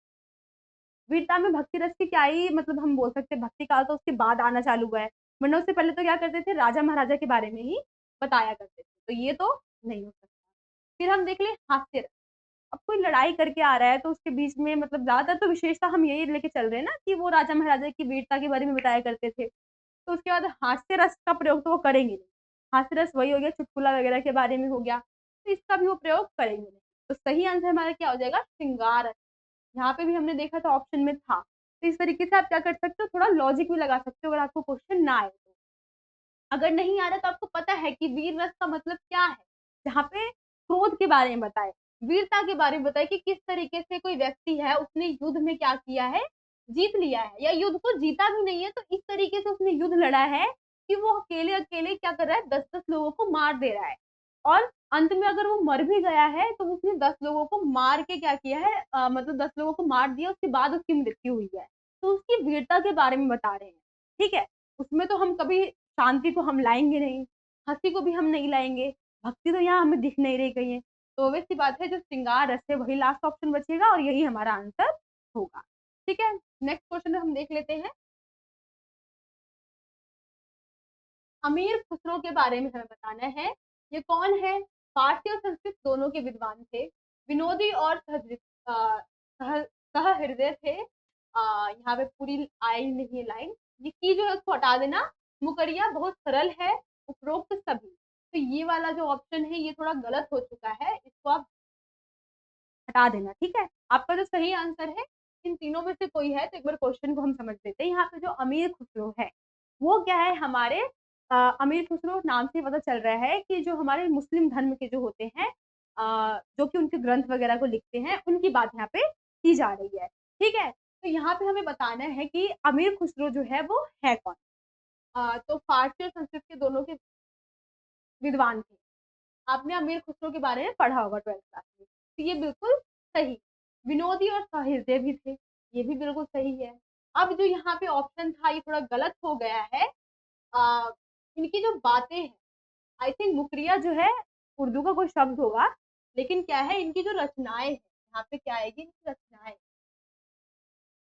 वीरता में भक्ति रस की क्या ही मतलब हम बोल सकते हैं, भक्ति काल तो उसके बाद आना चालू हुआ है, वरना उससे पहले तो क्या करते थे, राजा महाराजा के बारे में ही बताया करते थे, तो ये तो नहीं हो सकता। फिर हम देख लें हास्य रस, अब कोई लड़ाई करके आ रहा है तो उसके बीच में मतलब ज्यादातर तो विशेषता हम यही लेके चल रहे हैं ना कि वो राजा महाराजा की वीरता के बारे में बताया करते थे, तो उसके बाद हास्य रस का प्रयोग तो वो करेंगे नहीं, हास्य रस वही हो गया चुटकुला वगैरह के बारे में हो गया, तो इसका भी वो प्रयोग करेंगे नहीं, तो सही आंसर हमारा क्या हो जाएगा, श्रृंगार रस। यहाँ पे भी हमने देखा था ऑप्शन में था, तो इस तरीके से आप क्या कर सकते हो, थोड़ा लॉजिक भी लगा सकते हो अगर आपको क्वेश्चन ना आए तो। अगर नहीं आ रहा तो आपको पता है कि वीर रस का मतलब क्या है, जहाँ पे क्रोध के बारे में बताए, वीरता के बारे में बताए कि किस तरीके से कोई व्यक्ति है उसने युद्ध में क्या किया है, जीत लिया है, या युद्ध को जीता भी नहीं है तो इस तरीके से उसने युद्ध लड़ा है कि वो अकेले अकेले क्या कर रहा है, 10-10 लोगों को मार दे रहा है, और अंत में अगर वो मर भी गया है तो उसने 10 लोगों को मार के क्या किया है, मतलब 10 लोगों को मार दिया, उसके बाद उसकी मृत्यु हुई है, तो उसकी वीरता के बारे में बता रहे हैं, ठीक है? उसमें तो हम कभी शांति को हम लाएँगे नहीं, हँसी को भी हम नहीं लाएँगे, भक्ति तो यहाँ हमें दिख नहीं रही कहीं है। तो ऑब्वियस सी बात है जो श्रृंगार रस है वही लास्ट ऑप्शन बचेगा और यही हमारा आंसर होगा। ठीक है? नेक्स्ट क्वेश्चन हम देख लेते हैं। अमीर खुसरो के बारे में हमें बताना है। ये कौन है? फारसी और संस्कृत दोनों के विद्वान थे। विनोदी और सह सहृदय थे। यहाँ पे पूरी आई नहीं है लाइन। ये की जो है उसको हटा देना। मुकरिया बहुत सरल है, उपरोक्त सभी। तो ये वाला जो ऑप्शन है ये थोड़ा गलत हो चुका है, इसको आप हटा देना, ठीक है? आपका जो सही आंसर है इन तीनों में से कोई है, तो एक बार क्वेश्चन को हम समझ लेते हैं। यहाँ पे जो अमीर खुसरो है वो क्या है, हमारे अमीर खुसरो नाम से पता चल रहा है कि जो हमारे मुस्लिम धर्म के जो होते हैं, जो कि उनके ग्रंथ वगैरह को लिखते हैं, उनकी बात यहाँ पे की जा रही है, ठीक है? तो यहाँ पे हमें बताना है कि अमीर खुसरो जो है वो है कौन? तो फारसी और संस्कृत के दोनों के विद्वान थे। आपने अमीर खुसरो के बारे में पढ़ा होगा 12th क्लास में, तो ये बिल्कुल सही। विनोदी और सहृदय भी थे, ये भी बिल्कुल सही है। अब जो यहाँ पे ऑप्शन था ये थोड़ा गलत हो गया है। इनकी जो बातें हैं, आई थिंक मुकरिया जो है उर्दू का कोई शब्द होगा, लेकिन क्या है इनकी जो रचनाएं हैं, यहाँ पे क्या आएगी, इनकी रचनाएं,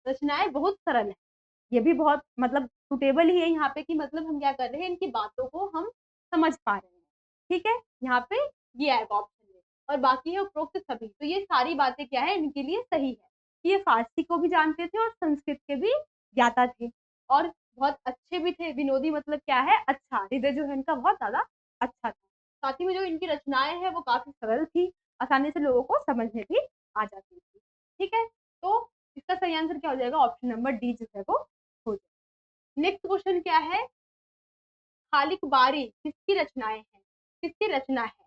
रचनाएं बहुत सरल है, ये भी बहुत मतलब सुटेबल ही है यहाँ पे कि मतलब हम क्या कर रहे हैं, इनकी बातों को हम समझ पा रहे हैं, ठीक है? यहाँ पे ये आएगा ऑप्शन में, और बाकी है उपरोक्त सभी, तो ये सारी बातें क्या है इनके लिए सही है, ये फारसी को भी जानते थे और संस्कृत के भी ज्ञाता थे, और बहुत अच्छे भी थे। विनोदी मतलब क्या है, अच्छा, हृदय जो है इनका बहुत ज्यादा अच्छा था, साथ ही में जो इनकी रचनाएं हैं वो काफी सरल थी, आसानी से लोगों को समझ में भी आ जाती थी, ठीक है? तो इसका सही आंसर क्या हो जाएगा, ऑप्शन नंबर डी जो है वो हो जाएगा। नेक्स्ट क्वेश्चन क्या है, खालिक बारी किसकी रचनाएं हैं, किसकी रचना है,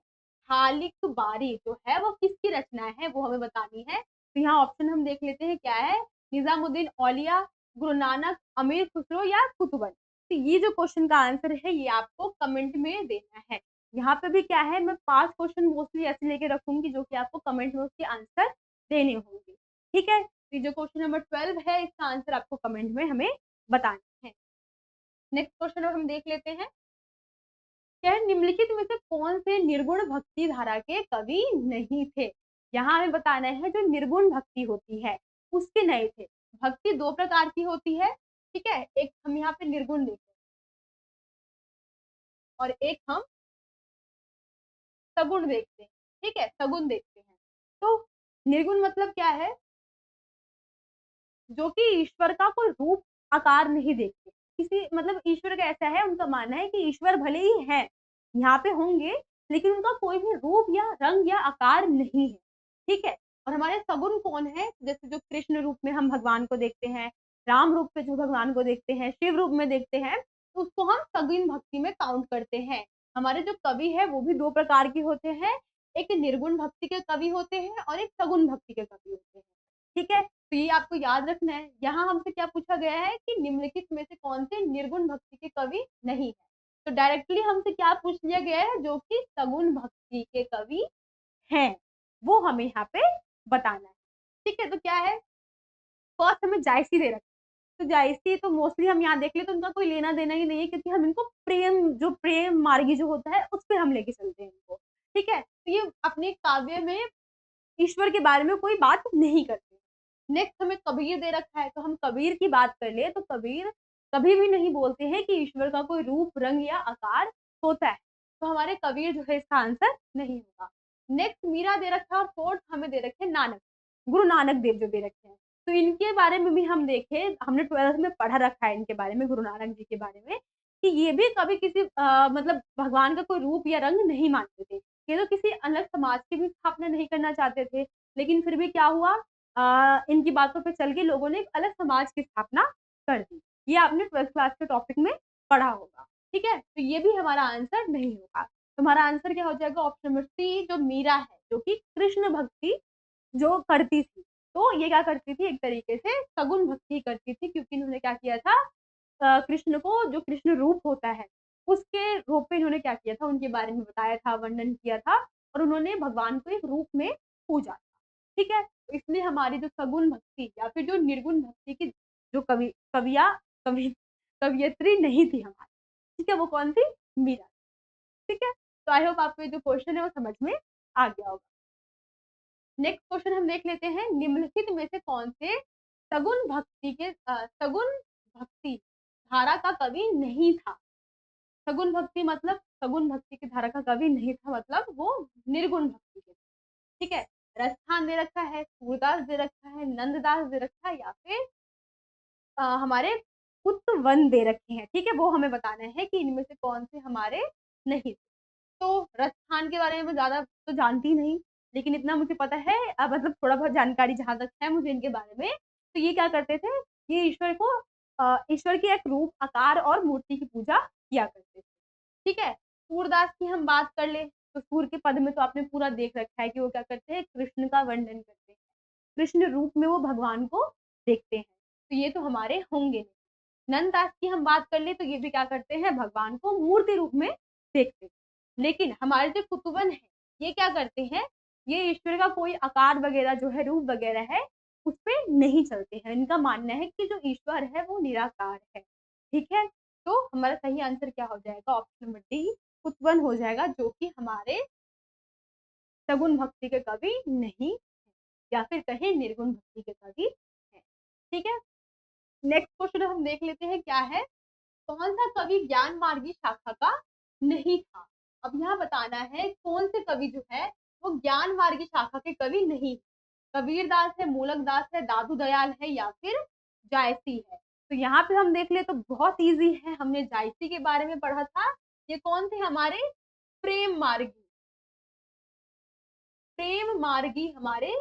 खालिक बारी जो है वो किसकी रचना है वो हमें बतानी है। तो यहाँ ऑप्शन हम देख लेते हैं क्या है, निजामुद्दीन औलिया, गुरु नानक, अमीर खुसरो या कुतुबन। तो ये जो क्वेश्चन का आंसर है ये आपको कमेंट में देना है। यहाँ पे भी क्या है, मैं 5 क्वेश्चन मोस्टली ऐसे लेके रखूंगी जो कि आपको कमेंट में उसके आंसर देने होंगे, ठीक है? तो जो क्वेश्चन नंबर 12 है इसका आंसर आपको कमेंट में हमें बताना है। नेक्स्ट क्वेश्चन हम देख लेते हैं, क्या निम्नलिखित में से कौन से निर्गुण भक्ति धारा के कवि नहीं थे? यहाँ हमें बताना है जो निर्गुण भक्ति होती है उसके नहीं थे। भक्ति 2 प्रकार की होती है, ठीक है? एक हम यहाँ पे निर्गुण देखते हैं और एक हम सगुण देखते हैं, ठीक है? सगुण देखते हैं। तो निर्गुण मतलब क्या है? जो कि ईश्वर का कोई रूप आकार नहीं देखते। किसी मतलब ईश्वर का ऐसा है, उनका मानना है कि ईश्वर भले ही हैं, यहाँ पे होंगे, लेकिन उनका कोई भी रूप या रंग या आकार नहीं है, ठीक है? और हमारे सगुण कौन है? जैसे जो कृष्ण रूप में हम भगवान को देखते हैं, राम रूप में जो भगवान को देखते हैं, शिव रूप में देखते हैं, तो उसको हम सगुण भक्ति में काउंट करते हैं। हमारे जो कवि है वो भी 2 प्रकार के होते हैं, एक निर्गुण भक्ति के कवि होते हैं और एक सगुण भक्ति के कवि होते हैं, ठीक है? तो ये आपको याद रखना है। यहाँ हमसे क्या पूछा गया है कि निम्नलिखित में से कौन से निर्गुण भक्ति के कवि नहीं है। तो डायरेक्टली हमसे क्या पूछ लिया गया है, जो कि सगुण भक्ति के कवि हैं, वो हमें यहाँ पे बताना है, ठीक है? तो क्या है, फर्स्ट हमें जायसी दे रखा है। तो जायसी तो मोस्टली हम यहाँ देख ले तो उनका कोई लेना देना ही नहीं है, क्योंकि हम इनको प्रेम मार्गी जो होता है उस पे हम लेके चलते हैं इनको, ठीक है? तो ये अपने काव्य में ईश्वर के बारे में कोई बात नहीं करते। नेक्स्ट हमें कबीर दे रखा है, तो हम कबीर की बात कर ले तो कबीर कभी भी नहीं बोलते हैं कि ईश्वर का कोई रूप, रंग या आकार होता है। तो हमारे कबीर जो है इसका आंसर नहीं होगा। नेक्स्ट मीरा दे रखा है और फोर्थ हमें दे रखे हैं नानक, गुरु नानक देव जो दे रखे हैं। तो इनके बारे में भी हम देखें, हमने 12th में पढ़ा रखा है इनके बारे में, गुरु नानक जी के बारे में, कि ये भी कभी किसी मतलब भगवान का कोई रूप या रंग नहीं मानते थे। ये तो किसी अलग समाज की भी स्थापना नहीं करना चाहते थे, लेकिन फिर भी क्या हुआ, इनकी बातों पे चल के लोगों ने एक अलग समाज की स्थापना कर दी। ये आपने 12th क्लास के टॉपिक में पढ़ा होगा, ठीक है? तो ये भी हमारा आंसर नहीं होगा। हमारा आंसर क्या हो जाएगा? ऑप्शन नंबर सी, जो मीरा है, जो कि कृष्ण भक्ति जो करती थी। तो ये क्या करती थी, एक तरीके से सगुण भक्ति करती थी, क्योंकि इन्होंने क्या किया था, कृष्ण को, जो कृष्ण रूप होता है, उसके रूप में इन्होंने क्या किया था, उनके बारे में बताया था, वर्णन किया था, और उन्होंने भगवान को एक रूप में पूजा, ठीक है? तो इसलिए हमारी जो सगुण भक्ति या फिर जो निर्गुण भक्ति की जो कवि कवियत्री नहीं थी हमारी, ठीक है, वो कौन थी? मीरा, ठीक है? तो आई होप आपको ये जो क्वेश्चन है वो समझ में आ गया होगा। नेक्स्ट क्वेश्चन हम देख लेते हैं, निम्नलिखित में से कौन से सगुण भक्ति धारा का कवि नहीं था? सगुण भक्ति मतलब सगुण भक्ति की धारा का कवि नहीं था, मतलब वो निर्गुण भक्ति के, ठीक है? रसखान दे रखा है, सूरदास दे रखा है, नंददास दे रखा है, या फिर हमारे कुतवन दे रखे हैं, ठीक है? वो हमें बताना है कि इनमें से कौन से हमारे नहीं। तो रसखान के बारे में मैं ज्यादा तो जानती नहीं, लेकिन इतना मुझे पता है, मतलब थोड़ा बहुत जानकारी जहां तक है मुझे इनके बारे में। तो ये क्या करते थे, ये ईश्वर को ईश्वर की एक रूप, आकार और मूर्ति की पूजा किया करते थे, ठीक है? सूरदास की हम बात कर ले, तो सूर के पद में तो आपने पूरा देख रखा है कि वो क्या करते हैं, कृष्ण का वर्णन करते हैं, कृष्ण रूप में वो भगवान को देखते हैं, तो ये तो हमारे होंगे नहीं। नंददास की हम बात कर ले तो ये भी क्या करते हैं, भगवान को मूर्ति रूप में देखते हैं। लेकिन हमारे जो कुतुबन है, ये क्या करते हैं, ये ईश्वर का कोई आकार वगैरह जो है, रूप वगैरह है, उस पे नहीं चलते हैं। इनका मानना है कि जो ईश्वर है वो निराकार है, ठीक है? तो हमारा सही आंसर क्या हो जाएगा? ऑप्शन नंबर डी, कुतुबन हो जाएगा, जो कि हमारे सगुण भक्ति के कवि नहीं, या फिर कहें निर्गुण भक्ति के कवि है, ठीक है? नेक्स्ट क्वेश्चन हम देख लेते हैं, क्या है, कौन सा कवि ज्ञान मार्गी शाखा का नहीं था? अब यहाँ बताना है कौन से कवि जो है वो ज्ञान मार्गी शाखा के कवि नहीं। कबीरदास है, मूलक दास है, दादू दयाल है, या फिर जायसी है। तो यहाँ पे हम देख ले तो बहुत इजी है, हमने जायसी के बारे में पढ़ा था। ये कौन थे हमारे? प्रेम मार्गी, प्रेम मार्गी हमारे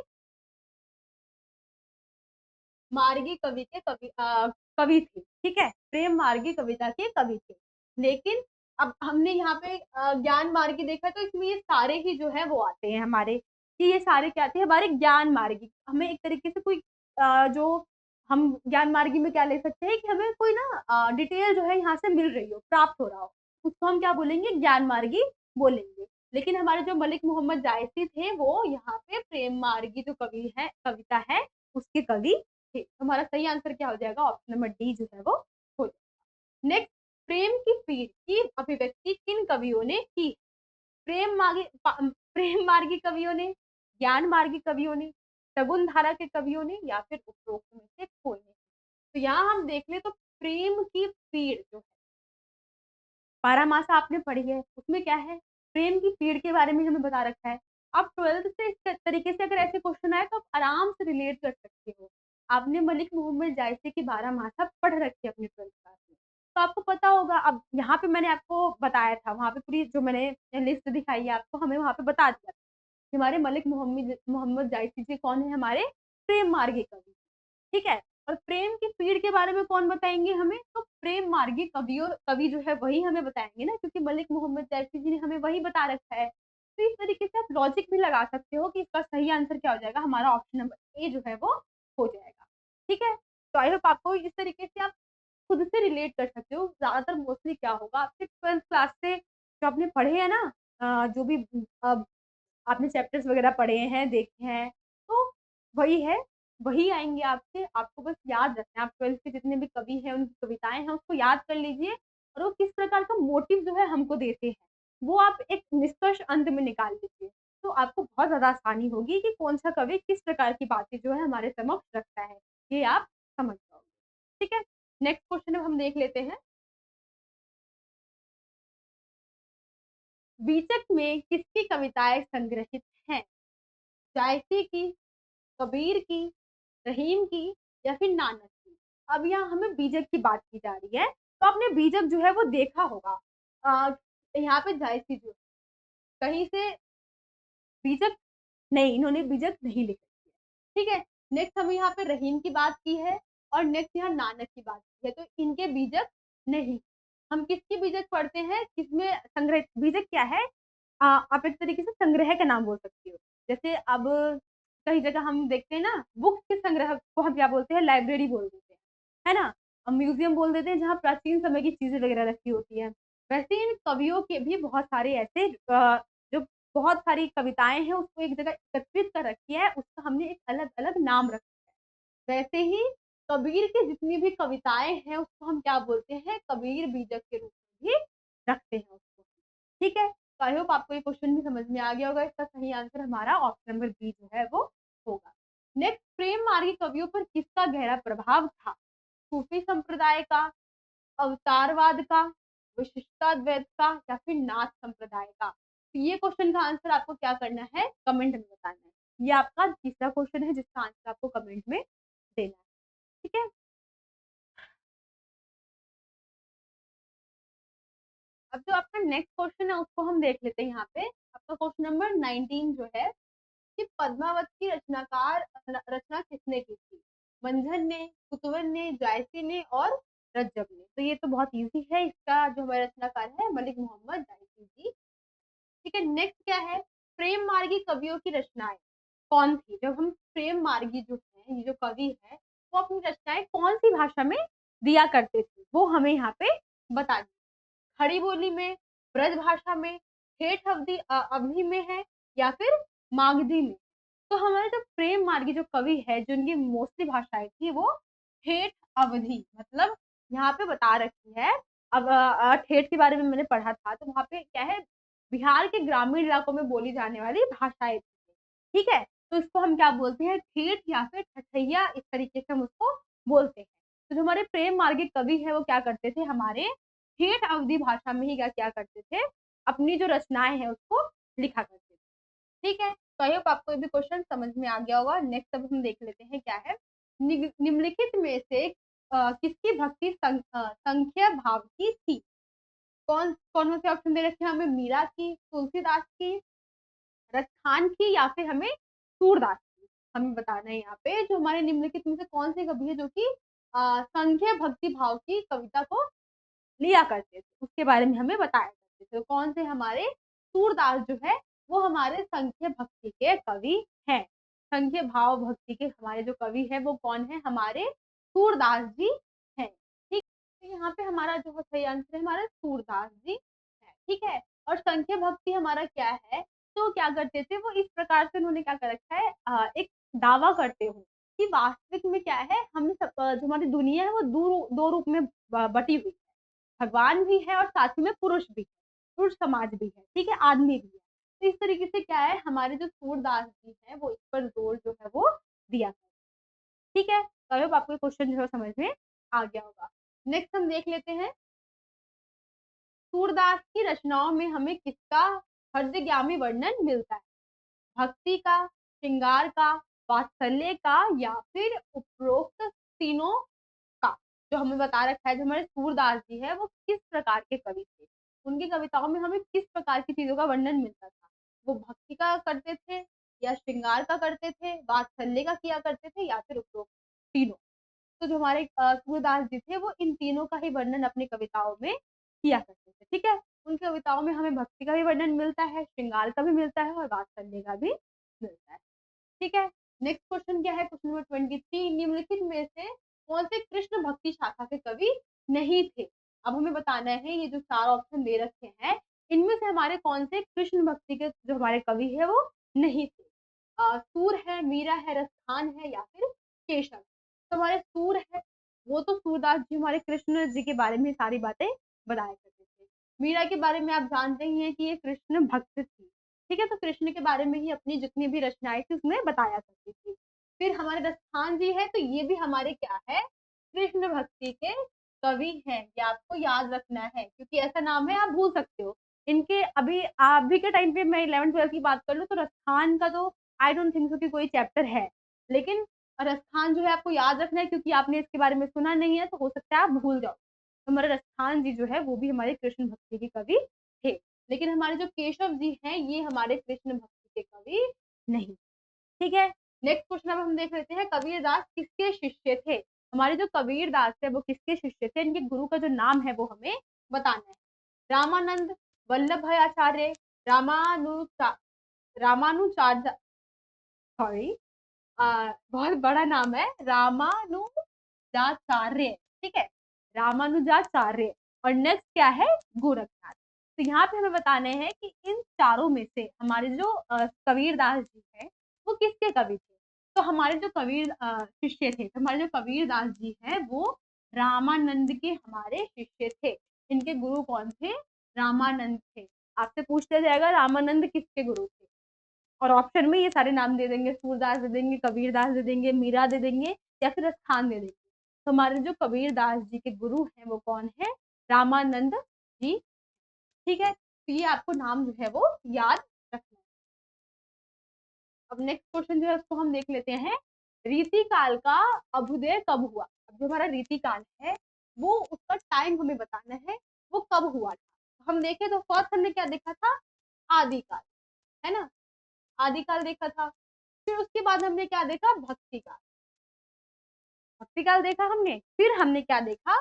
मार्गी कवि के कवि थे, ठीक है? प्रेम मार्गी कविता के कवि थे। लेकिन अब हमने यहाँ पे ज्ञान मार्गी देखा, तो इसमें ये सारे ही जो है वो आते हैं हमारे, कि ये सारे क्या आते हैं हमारे ज्ञान मार्गी। हमें एक तरीके से कोई जो हम ज्ञान मार्गी में क्या ले सकते हैं कि हमें कोई ना डिटेल जो है यहाँ से मिल रही हो, प्राप्त हो रहा हो, उसको हम क्या बोलेंगे? ज्ञान मार्गी बोलेंगे। लेकिन हमारे जो मलिक मोहम्मद जायसी थे, वो यहाँ पे प्रेम मार्गी जो कवि है, कविता है, उसके कवि थे। हमारा सही आंसर क्या हो जाएगा? ऑप्शन नंबर डी जो है वो हो जाएगा। नेक्स्ट, प्रेम की पीर की अभिव्यक्ति किन कवियों ने की? प्रेम मार्गी कवियों ने, ज्ञान मार्गी कवियों ने, शगुन धारा के कवियों ने या फिर उपरोक्त में से कोई नहीं। तो यहाँ हम देख ले तो प्रेम की पीड़ जो है, बारहमासा आपने पढ़ी है, उसमें क्या है, प्रेम की पीड़ के बारे में हमें बता रखा है। आप 12th से इस तरीके से अगर ऐसे क्वेश्चन आए तो आप आराम से रिलेट कर सकते हो। आपने मलिक मोहम्मद जायसी की बारहमासा पढ़ रखी है अपनी 12th क्लास में, तो आपको पता होगा। अब यहाँ पे मैंने आपको बताया था, वहाँ पे पूरी जो मैंने लिस्ट दिखाई है आपको, हमें वहाँ पे बता दिया कि हमारे मलिक मोहम्मद जायसी जी कौन है, हमारे प्रेम मार्गी कवि, ठीक है। और प्रेम की पीड़ के बारे में कौन बताएंगे हमें, तो प्रेम मार्गी कवि जो है वही हमें बताएंगे ना, क्योंकि मलिक मोहम्मद जायसी जी ने हमें वही बता रखा है। तो इस तरीके से आप लॉजिक भी लगा सकते हो कि इसका सही आंसर क्या हो जाएगा, हमारा ऑप्शन नंबर ए जो है वो हो जाएगा, ठीक है। तो आई होप आपको इस तरीके से आप खुद से रिलेट कर सकते हो। ज्यादातर मोस्टली क्या होगा, आपके 12th क्लास से जो आपने पढ़े हैं ना, जो भी आपने चैप्टर्स वगैरह पढ़े हैं, देखे हैं, तो वही है, वही आएँगे आपसे। आपको बस याद रखना है, आप 12th के जितने भी कवि हैं, उनकी कविताएँ हैं, उसको याद कर लीजिए और वो किस प्रकार का मोटिव जो है हमको देते हैं, वो आप एक निष्कर्ष अंत में निकाल लीजिए। तो आपको बहुत ज़्यादा आसानी होगी कि कौन-सा कवि किस प्रकार की बातें जो है हमारे समक्ष रखता है, ये आप समझ जाओगे। ठीक है? नेक्स्ट क्वेश्चन अब हम देख लेते हैं। बीचक में किसकी कविताएँ संग्रहित हैं? जायसी की, कबीर की, रहीम की या फिर नानक की। अब यहाँ हमें बीजक की बात की जा रही है, तो आपने बीजक जो है वो देखा होगा। यहाँ पे जायसी जो कहीं से बीजक नहीं, इन्होंने बीजक नहीं लिखा है, ठीक है। नेक्स्ट हमें यहाँ पे रहीम की बात की है और नेक्स्ट यहाँ नानक की बात की है, तो इनके बीजक नहीं। हम किसकी बीजक पढ़ते हैं, किसमें संग्रह, बीजक क्या है, आप एक तरीके से संग्रह का नाम बोल सकते हो। जैसे अब कई जगह हम देखते हैं ना, बुक्स के संग्रह को हम क्या बोलते हैं, लाइब्रेरी बोल देते हैं, है ना। म्यूजियम बोल देते हैं जहाँ प्राचीन समय की चीजें वगैरह रखी होती है। वैसे इन कवियों के भी बहुत सारे ऐसे जो बहुत सारी कविताएं हैं उसको एक जगह एकत्रित कर रखी है, उसका हमने एक अलग अलग नाम रखा है। वैसे ही कबीर की जितनी भी कविताएं हैं उसको हम क्या बोलते हैं, कबीर बीजक के रूप में भी रखते हैं उसको, ठीक है। तो आई होप आपको ये क्वेश्चन भी समझ में आ गया होगा। इसका सही आंसर हमारा ऑप्शन नंबर बी जो है वो होगा। नेक्स्ट, प्रेम मार्गी कवियों पर किसका गहरा प्रभाव था? सूफी संप्रदाय का, अवतारवाद का, विशिष्टाद्वैत का या फिर नाथ संप्रदाय का? तो ये क्वेश्चन का आंसर आपको क्या करना है, कमेंट में बताना है। ये आपका तीसरा क्वेश्चन है जिसका आंसर आपको कमेंट में देना है, ठीक है। अब जो आपका नेक्स्ट क्वेश्चन है उसको हम देख लेते हैं। यहाँ पे आपका क्वेश्चन नंबर 19 जो है कि पद्मावत की रचना किसने की थी? मंझन ने, कुतुबन ने, जायसी ने और रज्जब ने। तो ये तो बहुत इजी है, इसका जो हमारा रचनाकार है मलिक मोहम्मद जायसी जी, ठीक है। नेक्स्ट क्या है, प्रेम मार्गी कवियों की रचनाएं कौन थी? जब हम प्रेम मार्गी जो है, ये जो कवि है, वो अपनी रचनाएं कौन सी भाषा में दिया करते थे, वो हमें यहाँ पे बता दी। खड़ी बोली में, ब्रज भाषा में, ठेठ अवधि में है या फिर मागधी में? तो हमारे जो प्रेम मार्गी जो कवि है, जो उनकी मोस्टली भाषाएं थी वो ठेठ अवधि, मतलब यहाँ पे बता रखी है। अब ठेठ के बारे में मैंने पढ़ा था, तो वहाँ पे क्या है, बिहार के ग्रामीण इलाकों में बोली जाने वाली भाषाएं थी, ठीक है। तो इसको हम क्या बोलते हैं, ठेठ या फिर ठठैया, इस तरीके से हम उसको बोलते हैं। तो जो हमारे प्रेम मार्गी कवि है वो क्या करते थे, हमारे ठेठ अवधि भाषा में ही क्या करते थे, अपनी जो रचनाएं हैं उसको लिखा करते थे, ठीक है। तो आई होप आपको ये भी क्वेश्चन समझ में आ गया होगा। नेक्स्ट अब हम देख लेते हैं क्या है, निम्नलिखित में से किसकी भक्ति संख्या भाव की थी? कौन कौन से ऑप्शन दे रखे हैं हमें, मीरा की, तुलसीदास की, रसखान की या फिर हमें सूरदास की? हमें बताना है यहाँ पे जो हमारे निम्नलिखित में से कौन से कवि है जो कि संख्या भक्ति भाव की कविता को लिया करते थे, उसके बारे में हमें बताया करते थे। तो कौन से हमारे सूरदास जो है वो हमारे संख्य भक्ति के कवि हैं। संख्य भाव भक्ति के हमारे जो कवि है वो कौन है, हमारे सूरदास जी हैं, ठीक। तो यहाँ पे हमारा जो सही आंसर है हमारे सूरदास जी है, ठीक है। और संख्य भक्ति हमारा क्या है, तो क्या करते थे वो, इस प्रकार से उन्होंने क्या कर रखा है, एक दावा करते हो कि वास्तविक में क्या है, हम सब जो हमारी दुनिया है वो दो रूप में बटी हुई, भगवान भी है और साथ ही में पुरुष भी है, पुरुष समाज भी है, ठीक है, आदमी भी है। तो इस तरीके से क्या है, हमारे जो सूरदास जी हैं वो इस पर जोर जो है वो दिया। ठीक है, आई होप आपको क्वेश्चन जो है समझ में आ गया होगा। नेक्स्ट हम देख लेते हैं, सूरदास की रचनाओं में हमें किसका हृदयगामी वर्णन मिलता है? भक्ति का, श्रृंगार का, वात्सल्य का, या फिर उपरोक्त तीनों का? जो हमें बता रखा है, जो हमारे सूरदास जी है वो किस प्रकार के कवि थे, उनकी कविताओं में हमें किस प्रकार की चीजों का वर्णन मिलता था? वो भक्ति का करते थे, या श्रृंगार का करते थे, वात्सल्य का किया करते थे, या फिर उपरोक्त तीनों? तो जो हमारे सूरदास जी थे वो इन तीनों का ही वर्णन अपनी कविताओं में किया करते थे। ठीक है, उनकी कविताओं में हमें भक्ति का भी वर्णन मिलता है, श्रृंगार का भी मिलता है, और वात्सल्य का भी मिलता है। ठीक है, नेक्स्ट क्वेश्चन क्या है, क्वेश्चन नंबर 23, निम्नलिखित में से कौन से कृष्ण भक्ति शाखा के कवि नहीं थे? अब हमें बताना है, ये जो 4 ऑप्शन दे रखे हैं इनमें से हमारे कौन से कृष्ण भक्ति के जो हमारे कवि है वो नहीं थे? सूर है, मीरा है, रसखान है, या फिर केशव? तो हमारे सूर है, वो तो सूरदास जी हमारे कृष्ण जी के बारे में सारी बातें बताया करते थे। मीरा के बारे में आप जानते ही हैं कि ये कृष्ण भक्त थी। ठीक है, तो कृष्ण के बारे में ही अपनी जितनी भी रचनाएं थी उसमें बताया करती थी। फिर हमारे रसखान जी है, तो ये भी हमारे क्या है, कृष्ण भक्ति के कवि हैं। ये आपको याद रखना है, क्योंकि ऐसा नाम है आप भूल सकते हो। इनके अभी के टाइम पे मैं 11th-12th की बात कर लूँ तो रसखान का तो आई डोंट थिंक सो कि कोई चैप्टर है, लेकिन रसखान जो है आपको याद रखना है, क्योंकि आपने इसके बारे में सुना नहीं है तो हो सकता है आप भूल जाओ। तो हमारे रसखान जी जो है वो भी हमारे कृष्ण भक्ति के कवि थे, लेकिन हमारे जो केशव जी हैं ये हमारे कृष्ण भक्ति के कवि नहीं। ठीक है, नेक्स्ट क्वेश्चन अब हम देख लेते हैं, कबीरदास किसके शिष्य थे? हमारे जो कबीरदास है वो किसके शिष्य थे? इनके गुरु का जो नाम है वो हमें बताना है। रामानंद, वल्लभ भाई आचार्य, रामानुचा रामानुचार्य, सॉरी, बहुत बड़ा नाम है, रामानुजाचार्य। ठीक है, रामानुजाचार्य। और नेक्स्ट क्या है, गोरखनाथ। तो यहाँ पे हमें बताने हैं कि इन चारों में से हमारे जो कबीरदास जी है वो किसके कवि थे? तो हमारे जो शिष्य थे, तो हमारे जो कबीरदास जी हैं वो रामानंद के हमारे शिष्य थे। इनके गुरु कौन थे? रामानंद थे। आपसे पूछते जाएगा रामानंद किसके गुरु थे, और ऑप्शन में ये सारे नाम दे देंगे, सूरदास दे देंगे, कबीरदास दे देंगे, मीरा दे देंगे, या फिर स्थान दे देंगे। तो हमारे जो कबीरदास जी के गुरु हैं वो कौन है? रामानंद जी। ठीक है, तो ये आपको नाम जो है वो याद रखना है। अब नेक्स्ट क्वेश्चन जो है उसको हम देख लेते हैं, रीति काल का अभ्युदय कब हुआ? अब जो हमारा रीति काल है वो उसका टाइम हमें बताना है, वो कब हुआ था। हम देखें तो फर्स्ट हमने क्या देखा था, आदिकाल, है ना, आदिकाल देखा था। फिर उसके बाद हमने क्या देखा, भक्ति काल, भक्ति काल देखा हमने। फिर हमने क्या देखा,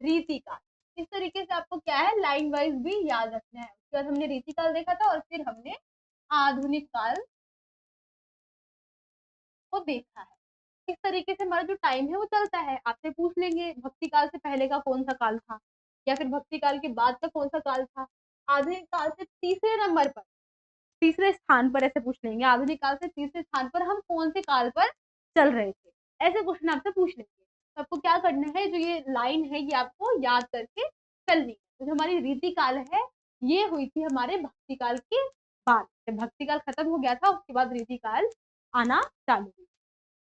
रीति काल। इस तरीके से आपको क्या है, लाइन वाइज भी याद रखना है। उसके बाद हमने रीति काल देखा था, और फिर हमने आधुनिक काल को देखा है। इस तरीके से हमारा जो टाइम है वो चलता है। आपसे पूछ लेंगे भक्ति काल से पहले का कौन सा काल था, या फिर भक्ति काल के बाद का कौन सा काल था। आधुनिक काल से तीसरे नंबर पर, तीसरे स्थान पर ऐसे पूछ लेंगे, आधुनिक काल से तीसरे स्थान पर हम कौन से काल पर चल रहे थे, ऐसे क्वेश्चन आपसे पूछ लेंगे। तो आपको क्या करना है, जो ये लाइन है ये आपको याद करके चलनी है। तो जो हमारी रीति काल है ये हुई थी हमारे भक्ति काल के बाद। जब भक्ति काल खत्म हो गया था उसके बाद रीति काल आना चालू हुई।